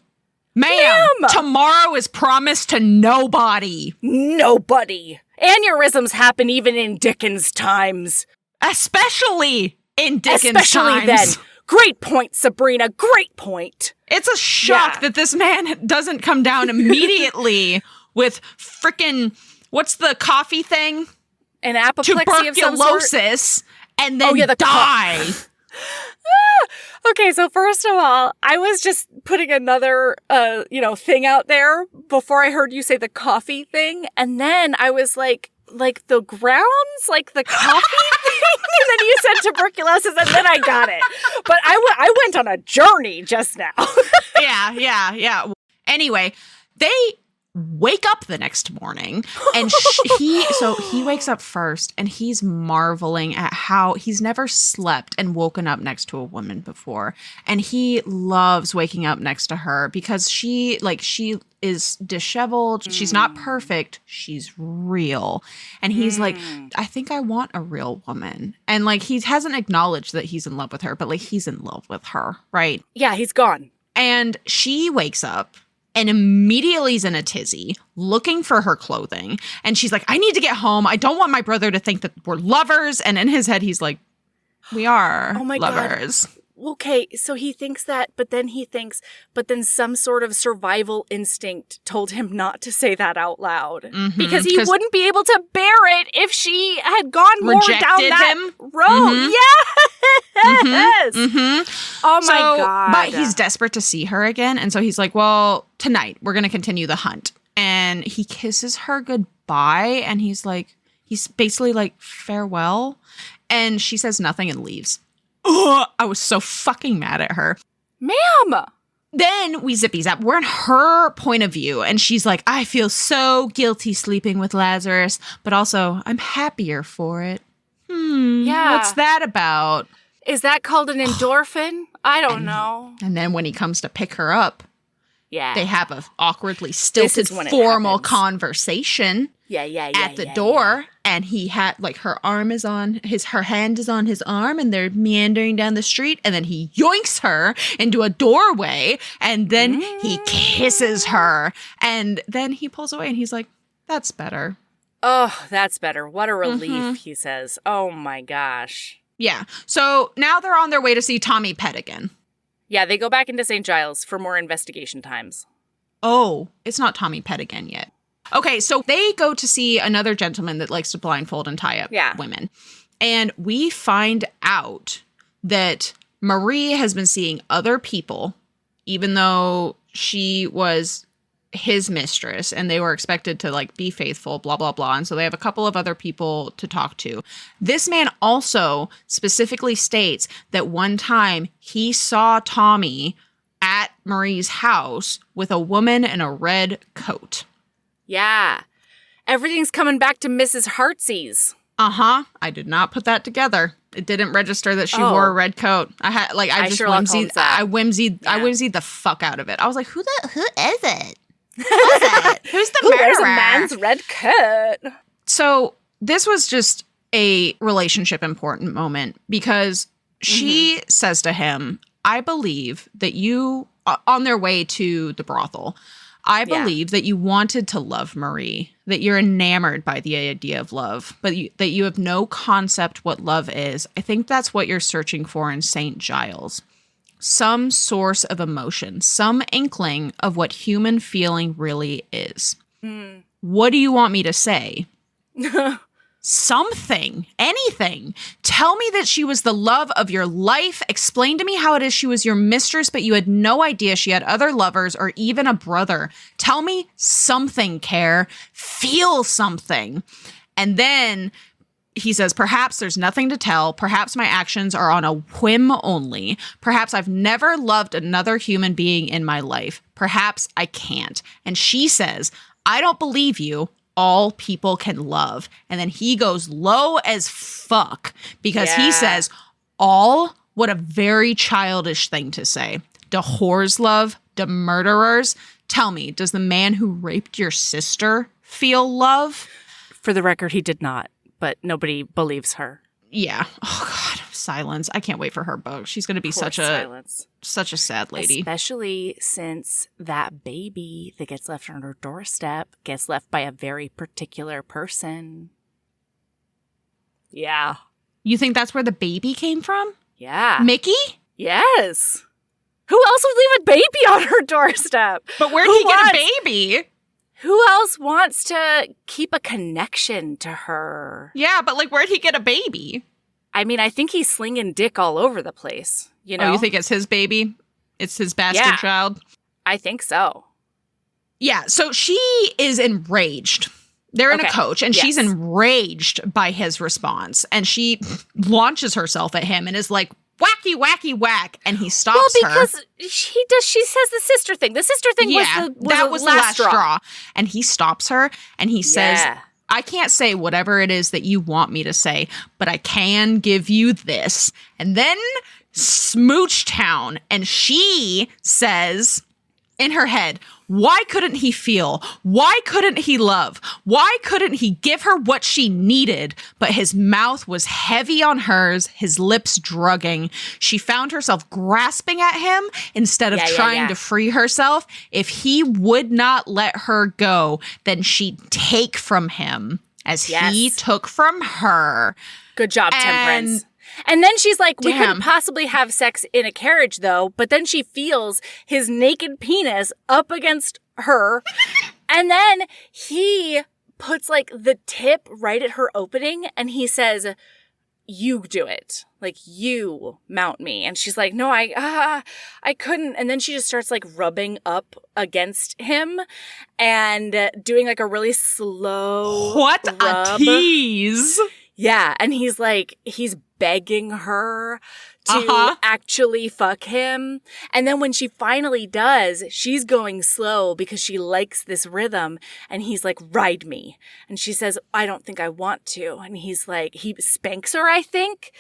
Ma'am, tomorrow is promised to nobody. Nobody. Aneurysms happen even in Dickens Times. Especially in Dickens Times. Then. Great point, Sabrina. Great point. It's a shock that this man doesn't come down immediately with frickin' what's the coffee thing? An apoplexy of some sort? Tuberculosis and then die. Okay, so first of all, I was just putting another, thing out there before I heard you say the coffee thing. And then I was like the grounds, like the coffee thing. And then you said tuberculosis, and then I got it. But I went on a journey just now. Yeah. Anyway, they wake up the next morning, and he wakes up first, and he's marveling at how he's never slept and woken up next to a woman before, and he loves waking up next to her because she is disheveled. She's not perfect. She's real. And he's like, I think I want a real woman. And like, he hasn't acknowledged that he's in love with her, but like, he's in love with her, right? Yeah, he's gone. And she wakes up and immediately is in a tizzy, looking for her clothing. And she's like, I need to get home. I don't want my brother to think that we're lovers. And in his head, he's like, we are lovers. God. Okay, so he thinks that, but then some sort of survival instinct told him not to say that out loud. Mm-hmm, because he wouldn't be able to bear it if she had gone more down that road. Mm-hmm. Yes! Mm-hmm. Oh my God. But he's desperate to see her again. And so he's like, well, tonight we're going to continue the hunt. And he kisses her goodbye. And he's basically like, farewell. And she says nothing and leaves. Ugh, I was so fucking mad at her. Ma'am! Then we zippy zap. We're in her point of view. And she's like, I feel so guilty sleeping with Lazarus, but also I'm happier for it. Yeah. What's that about? Is that called an endorphin? I don't know. And then when he comes to pick her up, they have a awkwardly stilted formal conversation. At the door, and he had like her hand is on his arm, and they're meandering down the street, and then he yoinks her into a doorway, and then he kisses her, and then he pulls away, and he's like, "That's better." Oh, that's better. What a relief, he says. Oh my gosh. Yeah. So now they're on their way to see Tommy Pett again. Yeah, they go back into St. Giles for more investigation times. Oh, it's not Tommy Pett again yet. Okay, so they go to see another gentleman that likes to blindfold and tie up women. And we find out that Marie has been seeing other people, even though she was his mistress and they were expected to like be faithful, blah, blah, blah. And so they have a couple of other people to talk to. This man also specifically states that one time he saw Tommy at Marie's house with a woman in a red coat. Yeah. Everything's coming back to Mrs. Heartsease. Uh-huh. I did not put that together. It didn't register that she wore a red coat. I whimsied the fuck out of it. I was like, who is it? Who's the murderer? There's a man's red coat. So this was just a relationship important moment because she says to him, I believe that you, on their way to the brothel, I believe that you wanted to love Marie, that you're enamored by the idea of love, but that you have no concept what love is. I think that's what you're searching for in St. Giles. Some source of emotion, some inkling of what human feeling really is. What do you want me to say? Something, anything. Tell me that she was the love of your life. Explain to me how it is she was your mistress, but you had no idea she had other lovers or even a brother. Tell me something, Care. Feel something. And then he says, perhaps there's nothing to tell. Perhaps my actions are on a whim only. Perhaps I've never loved another human being in my life. Perhaps I can't. And she says, I don't believe you. All people can love. And then he goes low as fuck because he says, all, what a very childish thing to say. Do whores love? Do murderers? Tell me, does the man who raped your sister feel love? For the record, he did not, but nobody believes her. Yeah. Oh, God. Silence. I can't wait for her book. She's going to be such a sad lady. Especially since that baby that gets left on her doorstep gets left by a very particular person. Yeah. You think that's where the baby came from? Yeah. Mickey? Yes. Who else would leave a baby on her doorstep? But where'd he get a baby? Who else wants to keep a connection to her? Yeah, but like, where'd he get a baby? I mean, I think he's slinging dick all over the place, you know? Oh, you think it's his baby? It's his bastard child? I think so. Yeah, so she is enraged. They're in a coach, and she's enraged by his response. And she launches herself at him and is like, whacky, whacky, whack. And he stops her. Well, because she says the sister thing. The sister thing was the last straw. And he stops her, and he says, I can't say whatever it is that you want me to say, but I can give you this. And then Smooch Town. And she says in her head, why couldn't he feel? Why couldn't he love? Why couldn't he give her what she needed? But his mouth was heavy on hers, his lips drugging. She found herself grasping at him instead of trying to free herself. If he would not let her go, then she'd take from him as he took from her. Good job, Temperance. And then she's like, we couldn't possibly have sex in a carriage, though. But then she feels his naked penis up against her. And then he puts like the tip right at her opening. And he says, you do it. Like, you mount me. And she's like, no, I couldn't. And then she just starts like rubbing up against him and doing like a really slow rub. A tease. Yeah. And he's begging her to actually fuck him. And then when she finally does, she's going slow because she likes this rhythm. And he's like, ride me. And she says, I don't think I want to. And he's like, he spanks her, I think.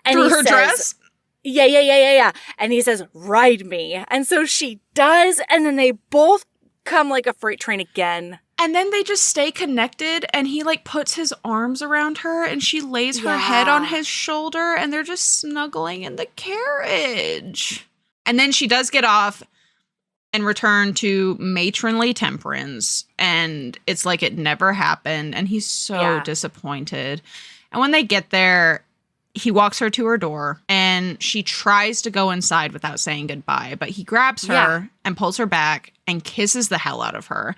And through he her says, dress? Yeah. And he says, ride me. And so she does. And then they both come like a freight train again. And then they just stay connected, and he like puts his arms around her, and she lays her head on his shoulder, and they're just snuggling in the carriage. And then she does get off and return to matronly Temperance, and it's like it never happened, and he's so disappointed. And when they get there, he walks her to her door, and she tries to go inside without saying goodbye, but he grabs her and pulls her back and kisses the hell out of her.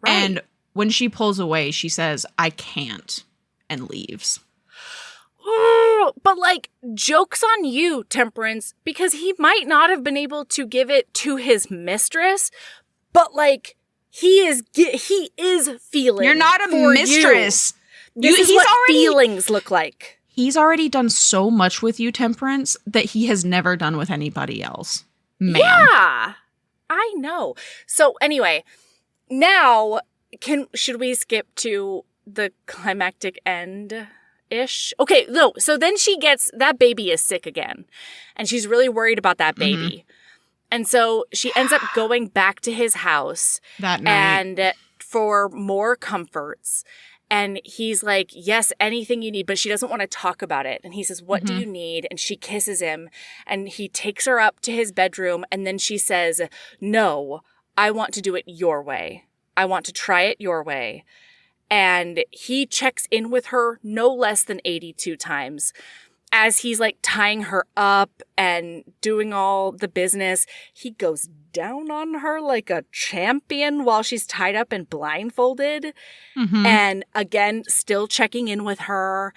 Right. And when she pulls away, she says, I can't, and leaves. But like, joke's on you, Temperance, because he might not have been able to give it to his mistress, but like, he is feeling. You're not a mistress. This is what feelings look like. He's already done so much with you, Temperance, that he has never done with anybody else. Man. Yeah, I know. So anyway, now should we skip to the climactic end-ish? Okay, no. So then that baby is sick again, and she's really worried about that baby. And so she ends up going back to his house that night and for more comforts. And he's like, yes, anything you need. But she doesn't want to talk about it. And he says, what do you need? And she kisses him. And he takes her up to his bedroom. And then she says, no, I want to do it your way. I want to try it your way. And he checks in with her no less than 82 times. As he's like tying her up and doing all the business, he goes down on her like a champion while she's tied up and blindfolded. And again, still checking in with her.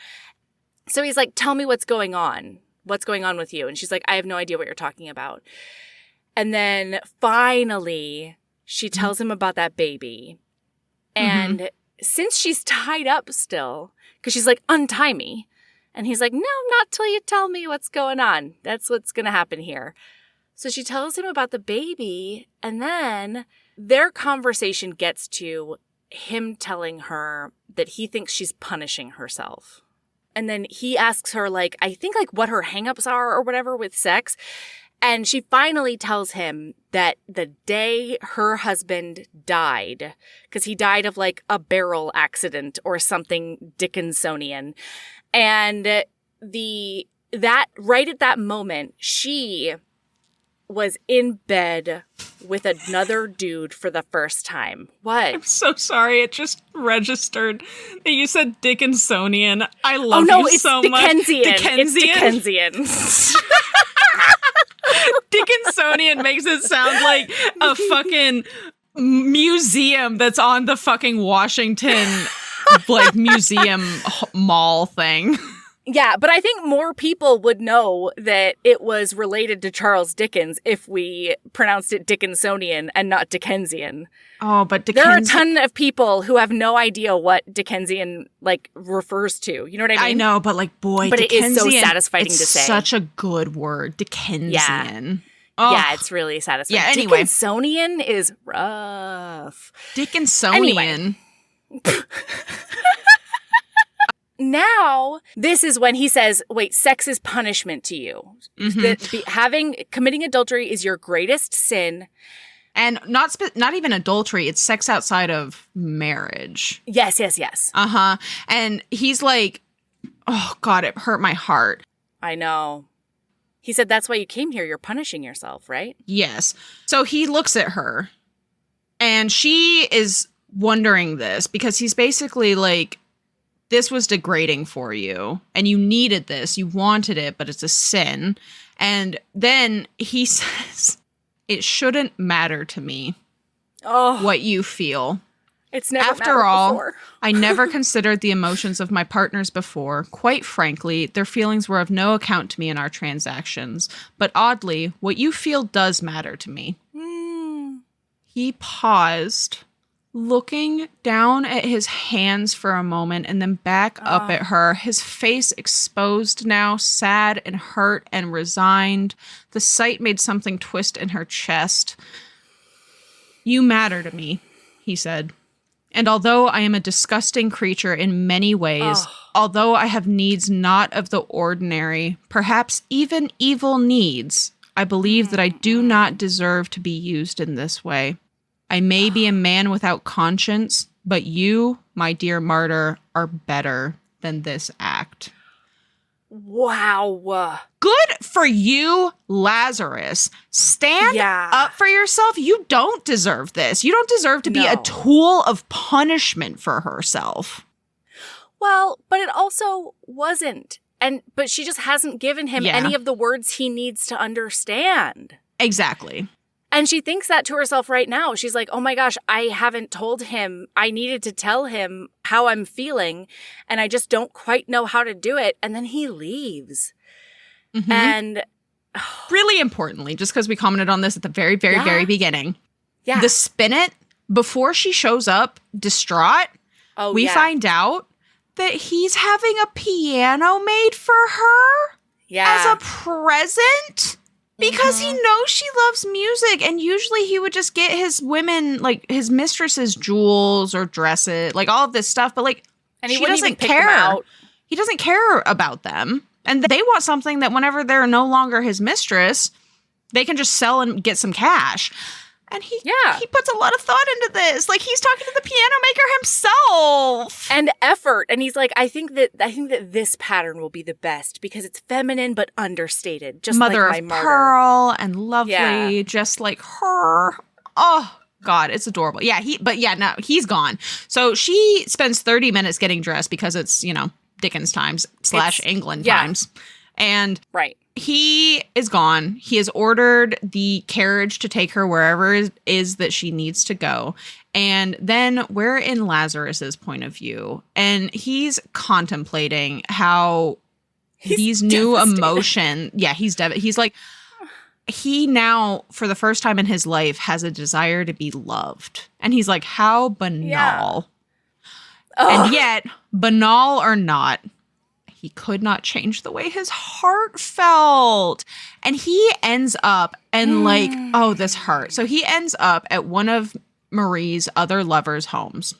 So he's like, tell me what's going on. What's going on with you? And she's like, I have no idea what you're talking about. And then finally, she tells him about that baby. And since she's tied up still, because she's like, untie me. And he's like, no, not till you tell me what's going on. That's what's going to happen here. So she tells him about the baby, and then their conversation gets to him telling her that he thinks she's punishing herself. And then he asks her, like, I think, like, what her hangups are or whatever with sex. And she finally tells him that the day her husband died, because he died of, like, a barrel accident or something Dickensonian, and right at that moment, she was in bed with another dude for the first time. What? I'm so sorry. It just registered that you said Dickensonian. I love you so Dickensian. much. Dickensian. It's Dickensian. Dickinsonian makes it sound like a fucking museum that's on the fucking Washington like museum mall thing. Yeah, but I think more people would know that it was related to Charles Dickens if we pronounced it Dickensonian and not Dickensian. Oh, but There are a ton of people who have no idea what Dickensian, like, refers to. You know what I mean? I know, but, like, boy, but Dickensian, it is so satisfying to say. It's such a good word, Dickensian. Yeah. Oh. Yeah, it's really satisfying. Yeah, anyway. Dickensonian is rough. Dickensonian. Anyway. Now, this is when he says, wait, sex is punishment to you. Committing adultery is your greatest sin. And not even adultery, it's sex outside of marriage. Yes. Uh-huh. And he's like, oh, God, it hurt my heart. I know. He said, that's why you came here. You're punishing yourself, right? Yes. So he looks at her, and she is wondering this because he's basically like, this was degrading for you, and you needed this. You wanted it, but it's a sin. And then he says, it shouldn't matter to me what you feel. It's never After all, before. I never considered the emotions of my partners before. Quite frankly, their feelings were of no account to me in our transactions. But oddly, what you feel does matter to me. He paused, looking down at his hands for a moment and then back up at her, his face exposed now, sad and hurt and resigned. The sight made something twist in her chest. You matter to me, he said. And although I am a disgusting creature in many ways, although I have needs not of the ordinary, perhaps even evil needs, I believe that I do not deserve to be used in this way. I may be a man without conscience, but you, my dear martyr, are better than this act. Wow. Good for you, Lazarus. Stand up for yourself. You don't deserve this. You don't deserve to be a tool of punishment for herself. Well, but it also wasn't. But she just hasn't given him any of the words he needs to understand. Exactly. And she thinks that to herself right now. She's like, oh my gosh, I haven't told him. I needed to tell him how I'm feeling, and I just don't quite know how to do it. And then he leaves. Mm-hmm. And really importantly, just because we commented on this at the very, very, very beginning, the spinet, before she shows up distraught, we find out that he's having a piano made for her as a present. Because he knows she loves music, and usually he would just get his women, like his mistresses, jewels or dresses, like all of this stuff. But like, and he she doesn't care. He doesn't care about them, and they want something that whenever they're no longer his mistress, they can just sell and get some cash. And he puts a lot of thought into this. Like, he's talking to the piano maker himself. And effort. And he's like, I think that this pattern will be the best because it's feminine but understated. Just Mother like of my martyr. pearl and lovely, just like her. Oh, God, it's adorable. Yeah, he's gone. So she spends 30 minutes getting dressed because it's, Dickens Times / England Times. And he is gone. He has ordered the carriage to take her wherever it is that she needs to go. And then we're in Lazarus's point of view. And he's contemplating how these new emotions. Yeah, he's like, he now, for the first time in his life, has a desire to be loved. And he's like, how banal. Yeah. And yet, banal or not, he could not change the way his heart felt. And he ends up this hurt. So he ends up at one of Marie's other lovers' homes,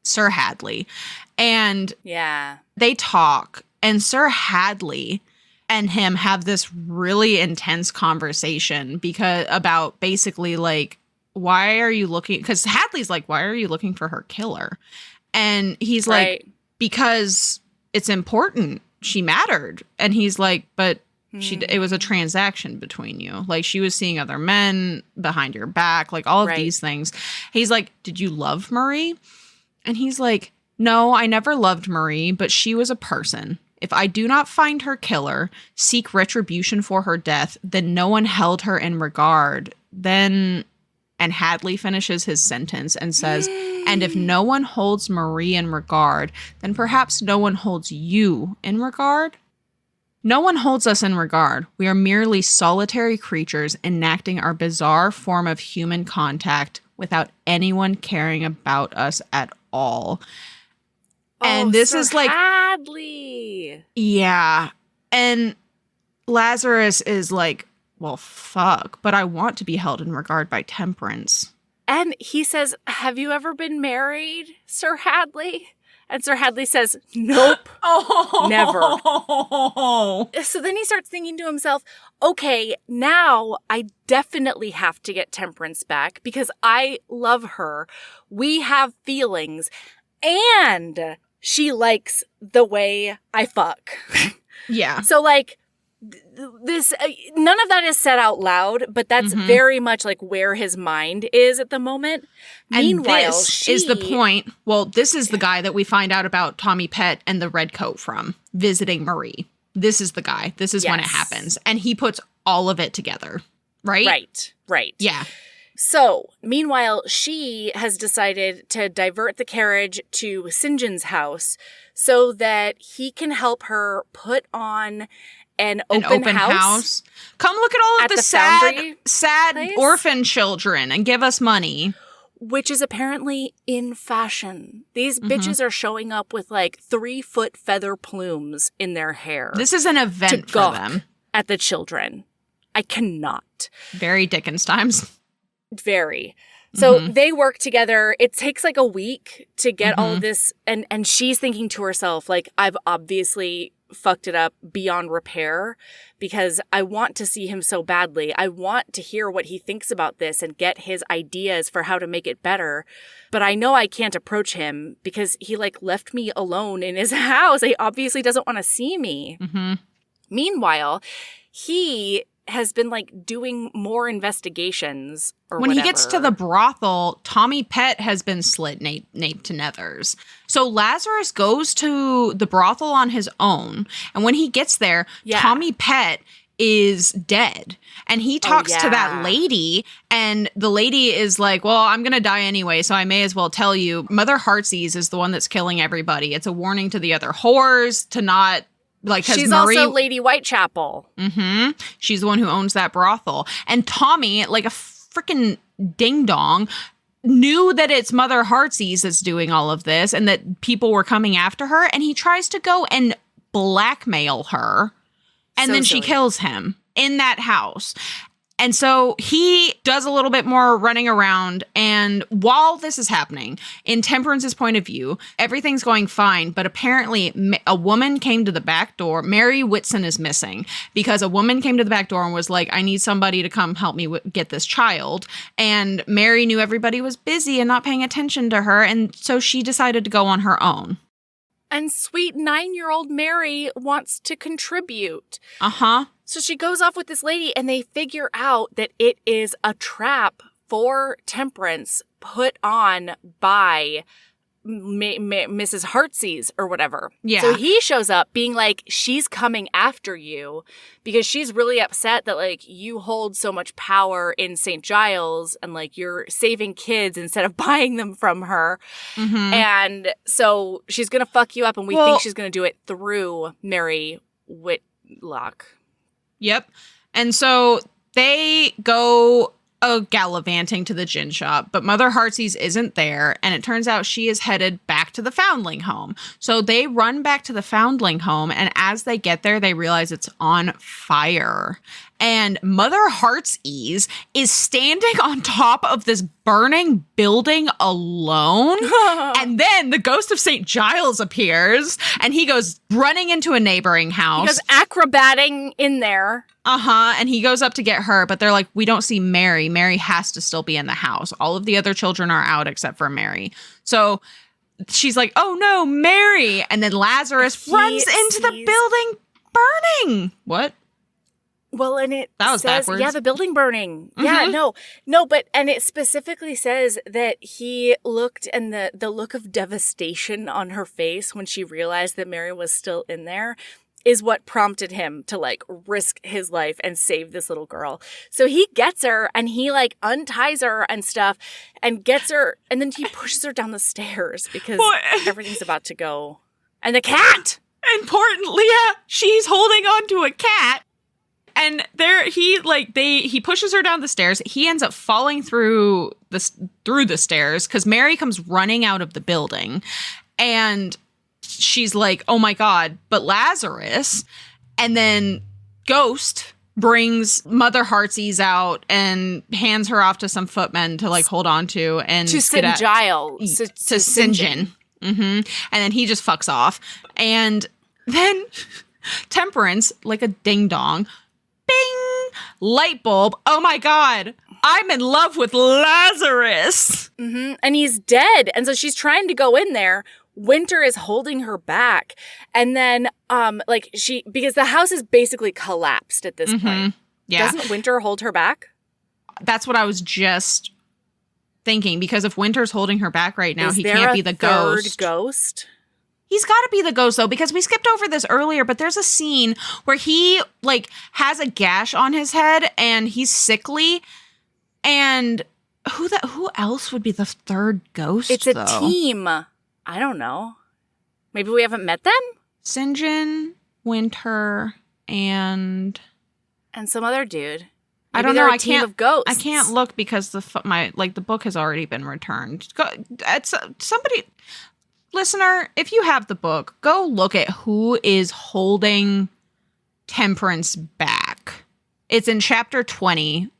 Sir Hadley. And they talk. And Sir Hadley and him have this really intense conversation about basically like, why are you looking? Because Hadley's like, why are you looking for her killer? And he's like, because it's important. She mattered. And he's like, but it was a transaction between you. Like, she was seeing other men behind your back, like all of these things. He's like, did you love Marie? And he's like, no, I never loved Marie, but she was a person. If I do not find her killer, seek retribution for her death, then no one held her in regard. And Hadley finishes his sentence and says, and if no one holds Marie in regard, then perhaps no one holds you in regard. No one holds us in regard. We are merely solitary creatures enacting our bizarre form of human contact without anyone caring about us at all. And this Sir is like Hadley. Yeah. And Lazarus is like, well, fuck, but I want to be held in regard by Temperance. And he says, have you ever been married, Sir Hadley? And Sir Hadley says, nope, never. So then he starts thinking to himself, okay, now I definitely have to get Temperance back because I love her. We have feelings. And she likes the way I fuck. Yeah. So like, this none of that is said out loud, but that's very much like where his mind is at the moment. And Meanwhile, this is the point. Well, this is the guy that we find out about Tommy Pett and the red coat from visiting Marie. This is the guy. This is when it happens. And he puts all of it together, right? Right. Yeah. So, meanwhile, she has decided to divert the carriage to St. John's house so that he can help her put on an open house. Come look at all of the sad place? orphan children and give us money. Which is apparently in fashion. These bitches are showing up with like 3-foot feather plumes in their hair. This is an event for them. At the children. I cannot. Very Dickens Times. Very. So they work together. It takes like a week to get all of this. And she's thinking to herself, like, I've obviously fucked it up beyond repair because I want to see him so badly. I want to hear what he thinks about this and get his ideas for how to make it better. But I know I can't approach him because he like left me alone in his house. He obviously doesn't want to see me. Meanwhile, he has been like doing more investigations or when whatever. He gets to the brothel, Tommy Pett has been slit nape to nethers. So Lazarus goes to the brothel on his own. And when he gets there, Tommy Pett is dead. And he talks to that lady, and the lady is like, well, I'm going to die anyway, so I may as well tell you. Mother Heartsease is the one that's killing everybody. It's a warning to the other whores to not like, she's also Lady Whitechapel. She's the one who owns that brothel. And Tommy, like a freaking ding dong, knew that it's Mother Heartsease that's doing all of this and that people were coming after her. And he tries to go and blackmail her. And then she kills him in that house. And so he does a little bit more running around. And while this is happening, in Temperance's point of view, everything's going fine. But apparently a woman came to the back door. Mary Whitson is missing because a woman came to the back door and was like, I need somebody to come help me get this child. And Mary knew everybody was busy and not paying attention to her. And so she decided to go on her own. And sweet 9-year-old Mary wants to contribute. So she goes off with this lady and they figure out that it is a trap for Temperance put on by Mrs. Heartsease or whatever. Yeah. So he shows up being like, she's coming after you because she's really upset that like you hold so much power in St. Giles and like you're saving kids instead of buying them from her. And so she's going to fuck you up and we think she's going to do it through Mary Whitlock. Yep. And so they go gallivanting to the gin shop, but Mother Heartsease isn't there, and it turns out she is headed back to the foundling home. So they run back to the foundling home, and as they get there, they realize it's on fire. And Mother Heartsease is standing on top of this burning building alone. And then the ghost of St. Giles appears, and he goes running into a neighboring house. He goes acrobating in there. And he goes up to get her, but they're like, we don't see Mary. Mary has to still be in the house. All of the other children are out except for Mary. So she's like, oh no, Mary. And then Lazarus runs into the building burning. What? Well, and it that was says, backwards. Yeah, the building burning. Yeah, no, but, and it specifically says that he looked and the look of devastation on her face when she realized that Mary was still in there is what prompted him to like risk his life and save this little girl. So he gets her and he like unties her and stuff and gets her and then he pushes her down the stairs because everything's about to go. And the cat! And poor Leah, she's holding on to a cat. And he pushes her down the stairs. He ends up falling through the stairs because Mary comes running out of the building. And she's like, oh my God, but Lazarus. And then Ghost brings Mother Heartsease out and hands her off to some footmen to like hold on to. And to St. Giles. To St. John. And then he just fucks off. And then Temperance, like a ding dong, bing, light bulb. Oh my God, I'm in love with Lazarus. And he's dead. And so she's trying to go in there. Winter is holding her back. And then, because the house is basically collapsed at this point. Yeah. Doesn't Winter hold her back? That's what I was just thinking. Because if Winter's holding her back right now, Is he there can't a be the third ghost. ghost? He's got to be the ghost, though, because we skipped over this earlier, but there's a scene where he, has a gash on his head, and he's sickly, and who else would be the third ghost, It's a team. I don't know. Maybe we haven't met them? St. John, Winter, and some other dude. I Maybe don't know. they're a I team can't. of ghosts. I can't look because the book has already been returned. Somebody, listener, if you have the book, go look at who is holding Temperance back. It's in chapter 20,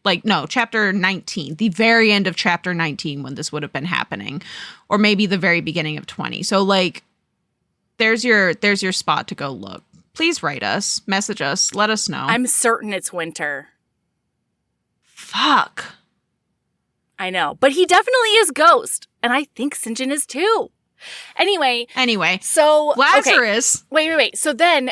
chapter 19, the very end of chapter 19 when this would have been happening, or maybe the very beginning of 20. So there's your spot to go look. Please write us, message us, let us know. I'm certain it's Winter. Fuck. I know, but he definitely is Ghost, and I think St. John is too. Anyway, so Lazarus. Okay. Wait. So then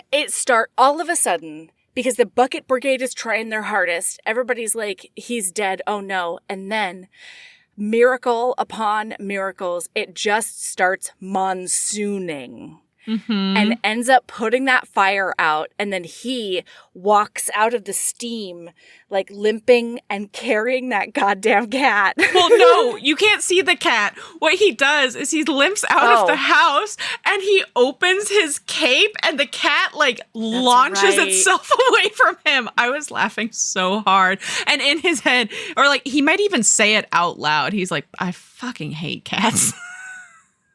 all of a sudden, because the Bucket Brigade is trying their hardest, everybody's like, he's dead. Oh no. And then miracle upon miracles, it just starts monsooning. And ends up putting that fire out. And then he walks out of the steam, limping and carrying that goddamn cat. Well, no, you can't see the cat. What he does is he limps out of the house and he opens his cape and the cat launches itself away from him. I was laughing so hard. And in his head, or he might even say it out loud. He's like, I fucking hate cats.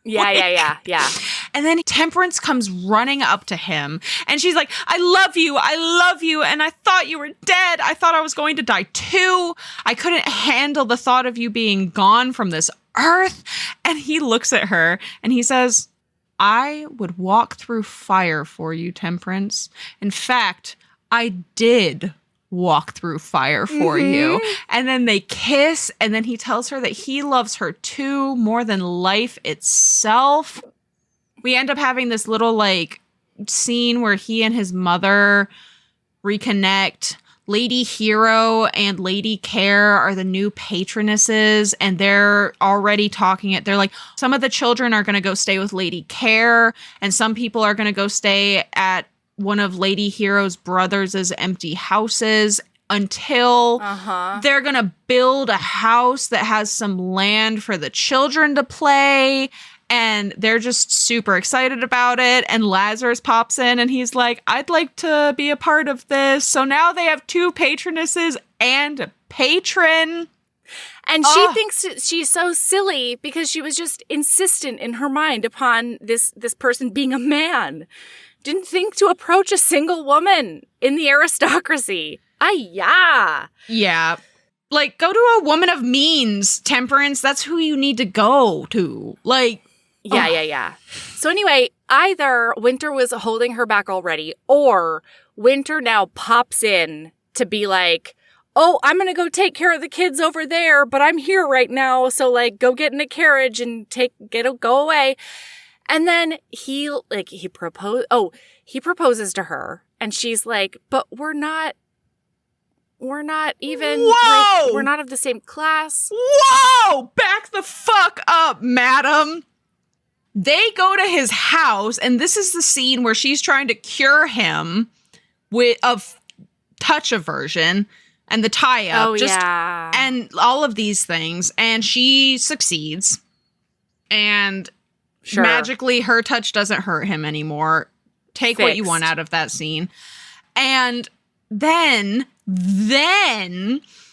Yeah. And then Temperance comes running up to him and she's like, I love you. And I thought you were dead. I thought I was going to die too. I couldn't handle the thought of you being gone from this earth. And he looks at her and he says, I would walk through fire for you, Temperance. In fact, I did walk through fire for you. And then they kiss, and then he tells her that he loves her too, more than life itself. We end up having this little scene where he and his mother reconnect. Lady Hero and Lady Care are the new patronesses, and they're already talking it. They're like, some of the children are going to go stay with Lady Care, and some people are going to go stay at one of Lady Hero's brothers' empty houses until they're going to build a house that has some land for the children to play. And they're just super excited about it. And Lazarus pops in and he's like, I'd like to be a part of this. So now they have two patronesses and a patron. And she thinks she's so silly because she was just insistent in her mind upon this person being a man. Didn't think to approach a single woman in the aristocracy. Yeah. Go to a woman of means, Temperance. That's who you need to go to. Yeah. So anyway, either Winter was holding her back already, or Winter now pops in to be like, oh, I'm going to go take care of the kids over there, but I'm here right now. So go get in a carriage and go away. And then he proposes to her, and she's like, but we're not even, whoa! We're not of the same class. Whoa! Back the fuck up, madam. They go to his house, and this is the scene where she's trying to cure him of touch aversion and the tie-up. And all of these things, and she succeeds. And magically, her touch doesn't hurt him anymore. Take what you want out of that scene. And then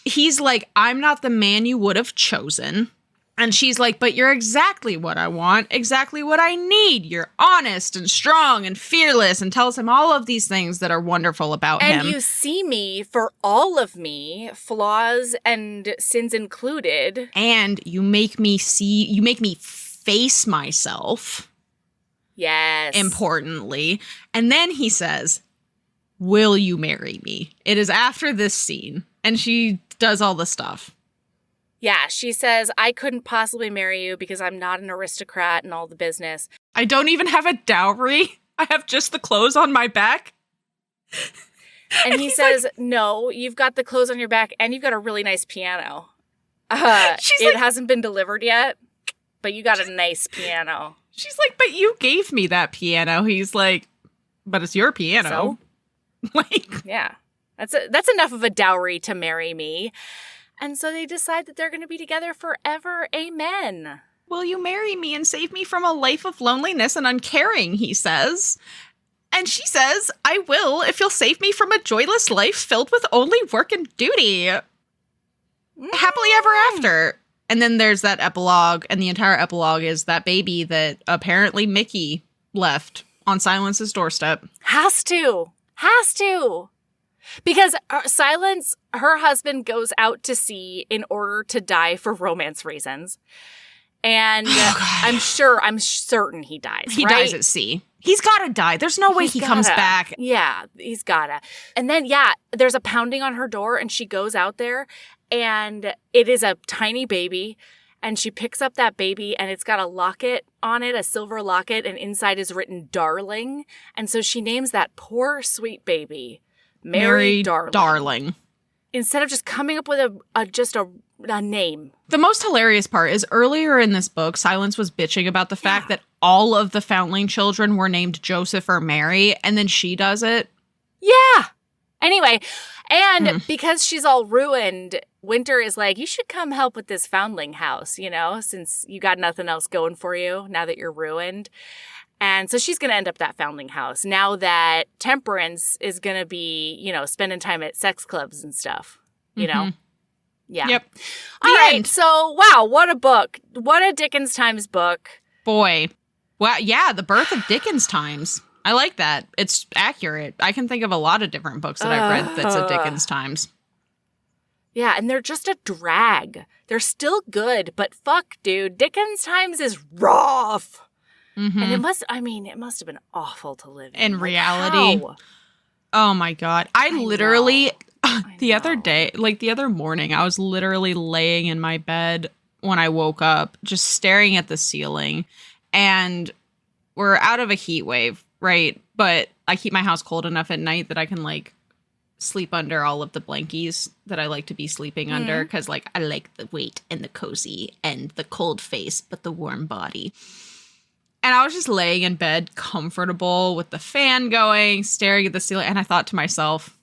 he's like, I'm not the man you would have chosen. And she's like, but you're exactly what I want, exactly what I need. You're honest and strong and fearless, and tells him all of these things that are wonderful about him. And you see me for all of me, flaws and sins included. And you make me face myself. Yes. Importantly. And then he says, will you marry me? It is after this scene. And she does all the stuff. Yeah, she says, I couldn't possibly marry you because I'm not an aristocrat and all the business. I don't even have a dowry. I have just the clothes on my back. And he says, like, no, you've got the clothes on your back and you've got a really nice piano. It hasn't been delivered yet, but you got a nice piano. She's like, but you gave me that piano. He's like, but it's your piano. So? Like, yeah, that's enough of a dowry to marry me. And so they decide that they're going to be together forever. Amen. Will you marry me and save me from a life of loneliness and uncaring, he says. And she says, I will if you'll save me from a joyless life filled with only work and duty. Happily ever after. And then there's that epilogue, and the entire epilogue is that baby that apparently Mickey left on Silence's doorstep. Has to. Because Silence, her husband, goes out to sea in order to die for romance reasons. And I'm certain he dies. He dies at sea. He's got to die. There's no way he comes back. Yeah, he's gotta. And then, there's a pounding on her door, and she goes out there, and it is a tiny baby. And she picks up that baby, and it's got a locket on it, a silver locket, and inside is written darling. And so she names that poor, sweet baby Mary Darling. Instead of just coming up with a name. The most hilarious part is earlier in this book, Silence was bitching about the fact that all of the foundling children were named Joseph or Mary, and then she does it. Yeah. Anyway, and because she's all ruined, Winter is like, you should come help with this foundling house, since you got nothing else going for you now that you're ruined. And so she's going to end up that foundling house now that Temperance is going to be, spending time at sex clubs and stuff, Yeah. Yep. All right. So, wow, what a book. What a Dickens Times book. Boy. Wow. Yeah, the birth of Dickens Times. I like that. It's accurate. I can think of a lot of different books that I've read that's of Dickens Times. Yeah, and they're just a drag. They're still good, but fuck, dude. Dickens Times is rough. Mm-hmm. And it must have been awful to live in. In reality. How? Oh my God. I literally, the other morning, I was literally laying in my bed when I woke up, just staring at the ceiling. And we're out of a heat wave, right? But I keep my house cold enough at night that I can sleep under all of the blankies that I like to be sleeping under. Because I like the weight and the cozy and the cold face, but the warm body. And I was just laying in bed, comfortable with the fan going, staring at the ceiling. And I thought to myself,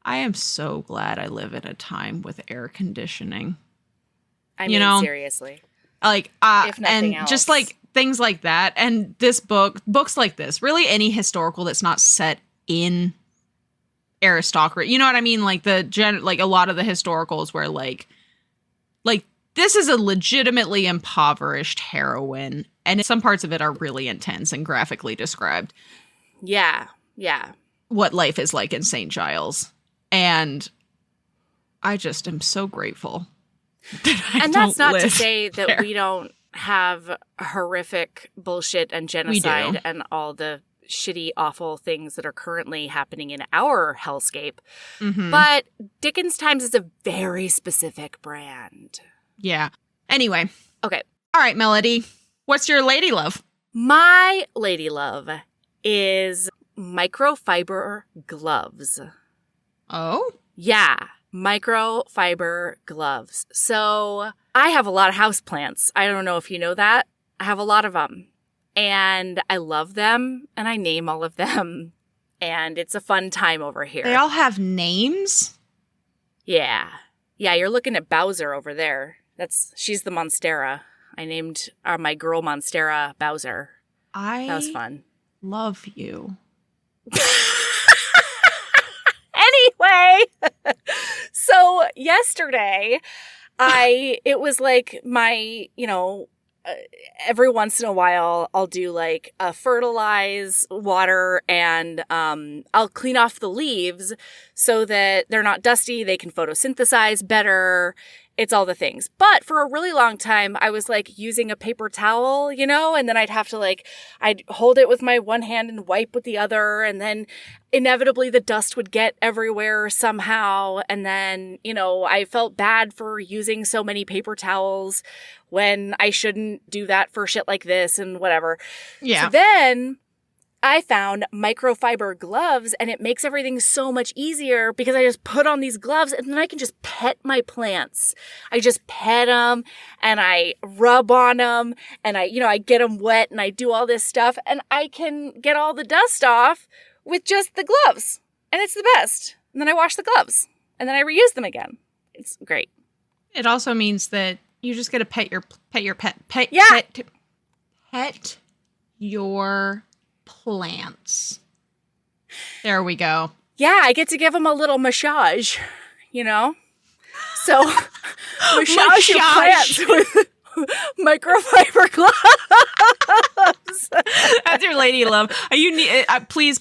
I am so glad I live in a time with air conditioning. I mean, seriously. If nothing else. Just things like that. And books like this, really any historical that's not set in aristocracy. You know what I mean? A lot of the historicals where this is a legitimately impoverished heroine. And some parts of it are really intense and graphically described. Yeah. What life is like in St. Giles. And I just am so grateful. And that's not to say that we don't have horrific bullshit and genocide and all the shitty, awful things that are currently happening in our hellscape. Mm-hmm. But Dickens Times is a very specific brand. Yeah. Anyway. Okay. All right, Melody. What's your lady love? My lady love is microfiber gloves. Oh? Yeah. Microfiber gloves. So I have a lot of houseplants. I don't know if you know that. I have a lot of them. And I love them. And I name all of them. And it's a fun time over here. They all have names? Yeah. Yeah, you're looking at Bowser over there. She's the Monstera. I named my girl Monstera Bowser. That was fun. Love you. Anyway, so yesterday, it was like my, every once in a while I'll do like a fertilize water and I'll clean off the leaves so that they're not dusty. They can photosynthesize better. It's all the things. But for a really long time, I was like using a paper towel, and then I'd have to I'd hold it with my one hand and wipe with the other. And then inevitably the dust would get everywhere somehow. And then, I felt bad for using so many paper towels when I shouldn't do that for shit like this and whatever. Yeah. So then I found microfiber gloves, and it makes everything so much easier because I just put on these gloves and then I can just pet my plants. I just pet them and I rub on them and I get them wet and I do all this stuff and I can get all the dust off with just the gloves. And it's the best. And then I wash the gloves and then I reuse them again. It's great. It also means that you just get to pet your plants. There we go. Yeah, I get to give them a little massage, So, massage your plants with microfiber gloves. That's your lady love. You need please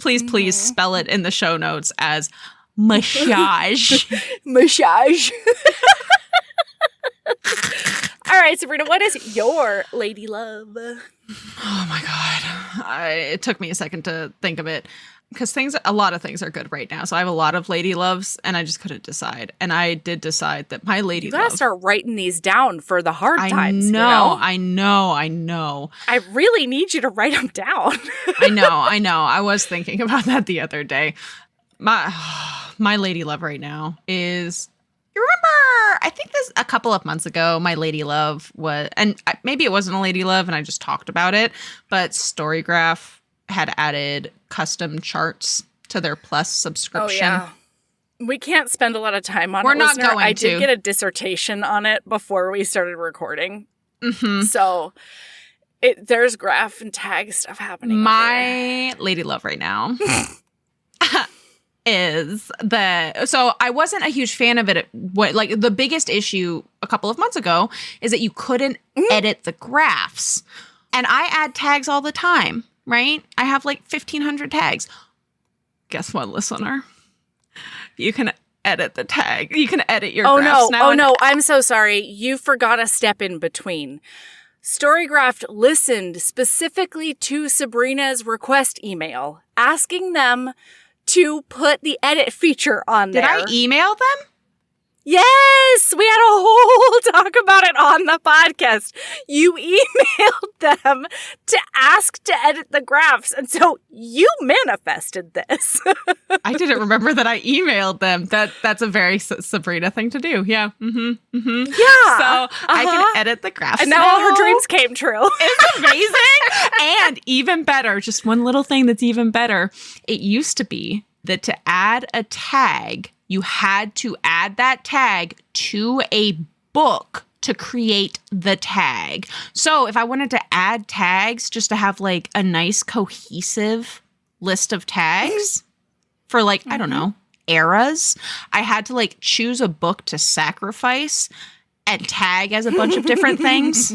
spell it in the show notes as massage. Massage. All right, Sabrina, what is your lady love? Oh my God. It took me a second to think of it because a lot of things are good right now. So I have a lot of lady loves and I just couldn't decide. And I did decide that my lady love. You gotta start writing these down for the hard times. I know. I really need you to write them down. I know. I was thinking about that the other day. My lady love right now is, you remember, I think this a couple of months ago, my lady love was, and maybe it wasn't a lady love and I just talked about it, but Storygraph had added custom charts to their Plus subscription. Oh, yeah. We can't spend a lot of time on it. We're not going to. I did get a dissertation on it before we started recording. Mm-hmm. So there's graph and tag stuff happening. My lady love right now is so I wasn't a huge fan of it. The biggest issue a couple of months ago is that you couldn't edit the graphs. And I add tags all the time, right? I have 1,500 tags. Guess what, listener? You can edit the tag. You can edit your graphs now. Oh, no. I'm so sorry. You forgot a step in between. Storygraph listened specifically to Sabrina's request email, asking them to put the edit feature on there. Did I email them? Yes, we had a whole talk about it on the podcast. You emailed them to ask to edit the graphs, and so you manifested this. I didn't remember that I emailed them. That's a very Sabrina thing to do. Yeah. Mm-hmm. Mm-hmm. Yeah. So I can edit the graphs. And now all her dreams came true. It's amazing. And even better, just one little thing that's even better. It used to be that to add a tag, you had to add that tag to a book to create the tag. So if I wanted to add tags just to have a nice cohesive list of tags for I don't know, eras, I had to choose a book to sacrifice and tag as a bunch of different things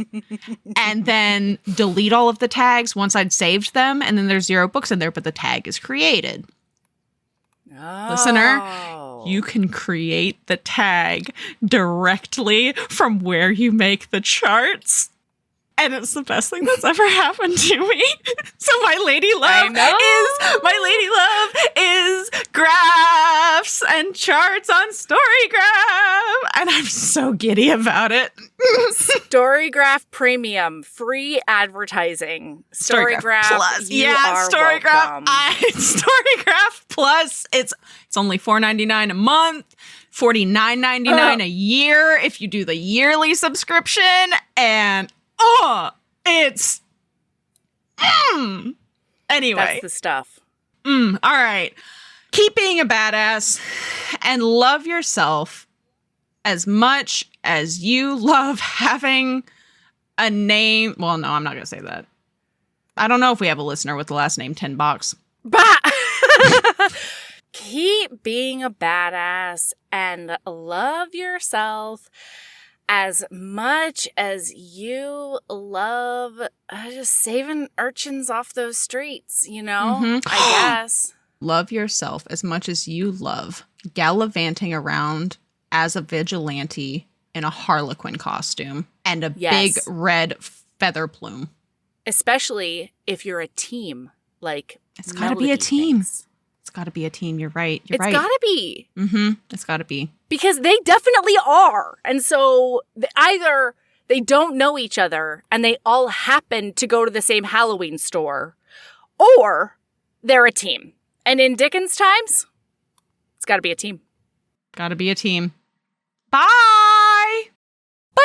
and then delete all of the tags once I'd saved them. And then there's 0 books in there, but the tag is created. Oh. Listener, you can create the tag directly from where you make the charts. And it's the best thing that's ever happened to me. So my lady love is graphs and charts on Storygraph. And I'm so giddy about it. Storygraph Premium, free advertising. Storygraph Plus. Storygraph. Storygraph Plus. It's only $4.99 a month, $49.99 a year if you do the yearly subscription. And it's anyway. That's the stuff. All right. Keep being a badass and love yourself as much as you love having a name. Well, no, I'm not going to say that. I don't know if we have a listener with the last name Tin Box. Bah! Keep being a badass and love yourself as much as you love just saving urchins off those streets, you know, I guess. Love yourself as much as you love gallivanting around as a vigilante in a harlequin costume and a big red feather plume. Especially if you're a team, like it's got to be a team. It's got to be a team. You're right. It's got to be. It's got to be. Because they definitely are. And so either they don't know each other and they all happen to go to the same Halloween store, or they're a team. And in Dickens Times, it's got to be a team. Got to be a team. Bye! Bye!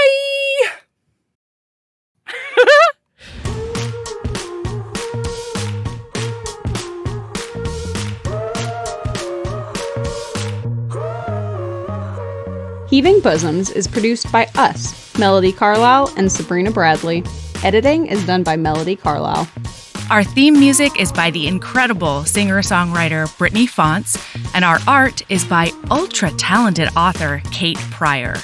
Heaving Bosoms is produced by us, Melody Carlisle and Sabrina Bradley. Editing is done by Melody Carlisle. Our theme music is by the incredible singer-songwriter Brittany Fonts, and our art is by ultra-talented author Kate Pryor.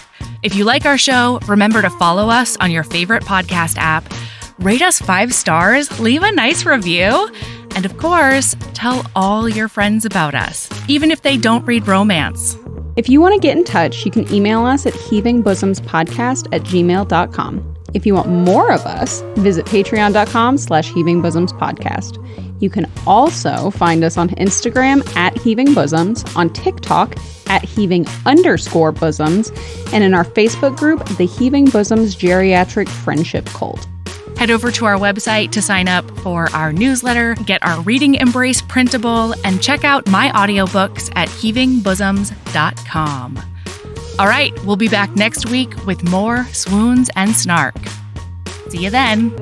If you like our show, remember to follow us on your favorite podcast app, rate us 5 stars, leave a nice review, and of course, tell all your friends about us, even if they don't read romance. If you want to get in touch, you can email us at heavingbosomspodcast@gmail.com. If you want more of us, visit patreon.com/heavingbosomspodcast. You can also find us on Instagram @heavingbosoms, on TikTok @heaving_bosoms, and in our Facebook group, the Heaving Bosoms Geriatric Friendship Cult. Head over to our website to sign up for our newsletter, get our Reading Embrace printable, and check out my audiobooks at heavingbosoms.com. All right, we'll be back next week with more Swoons and Snark. See you then.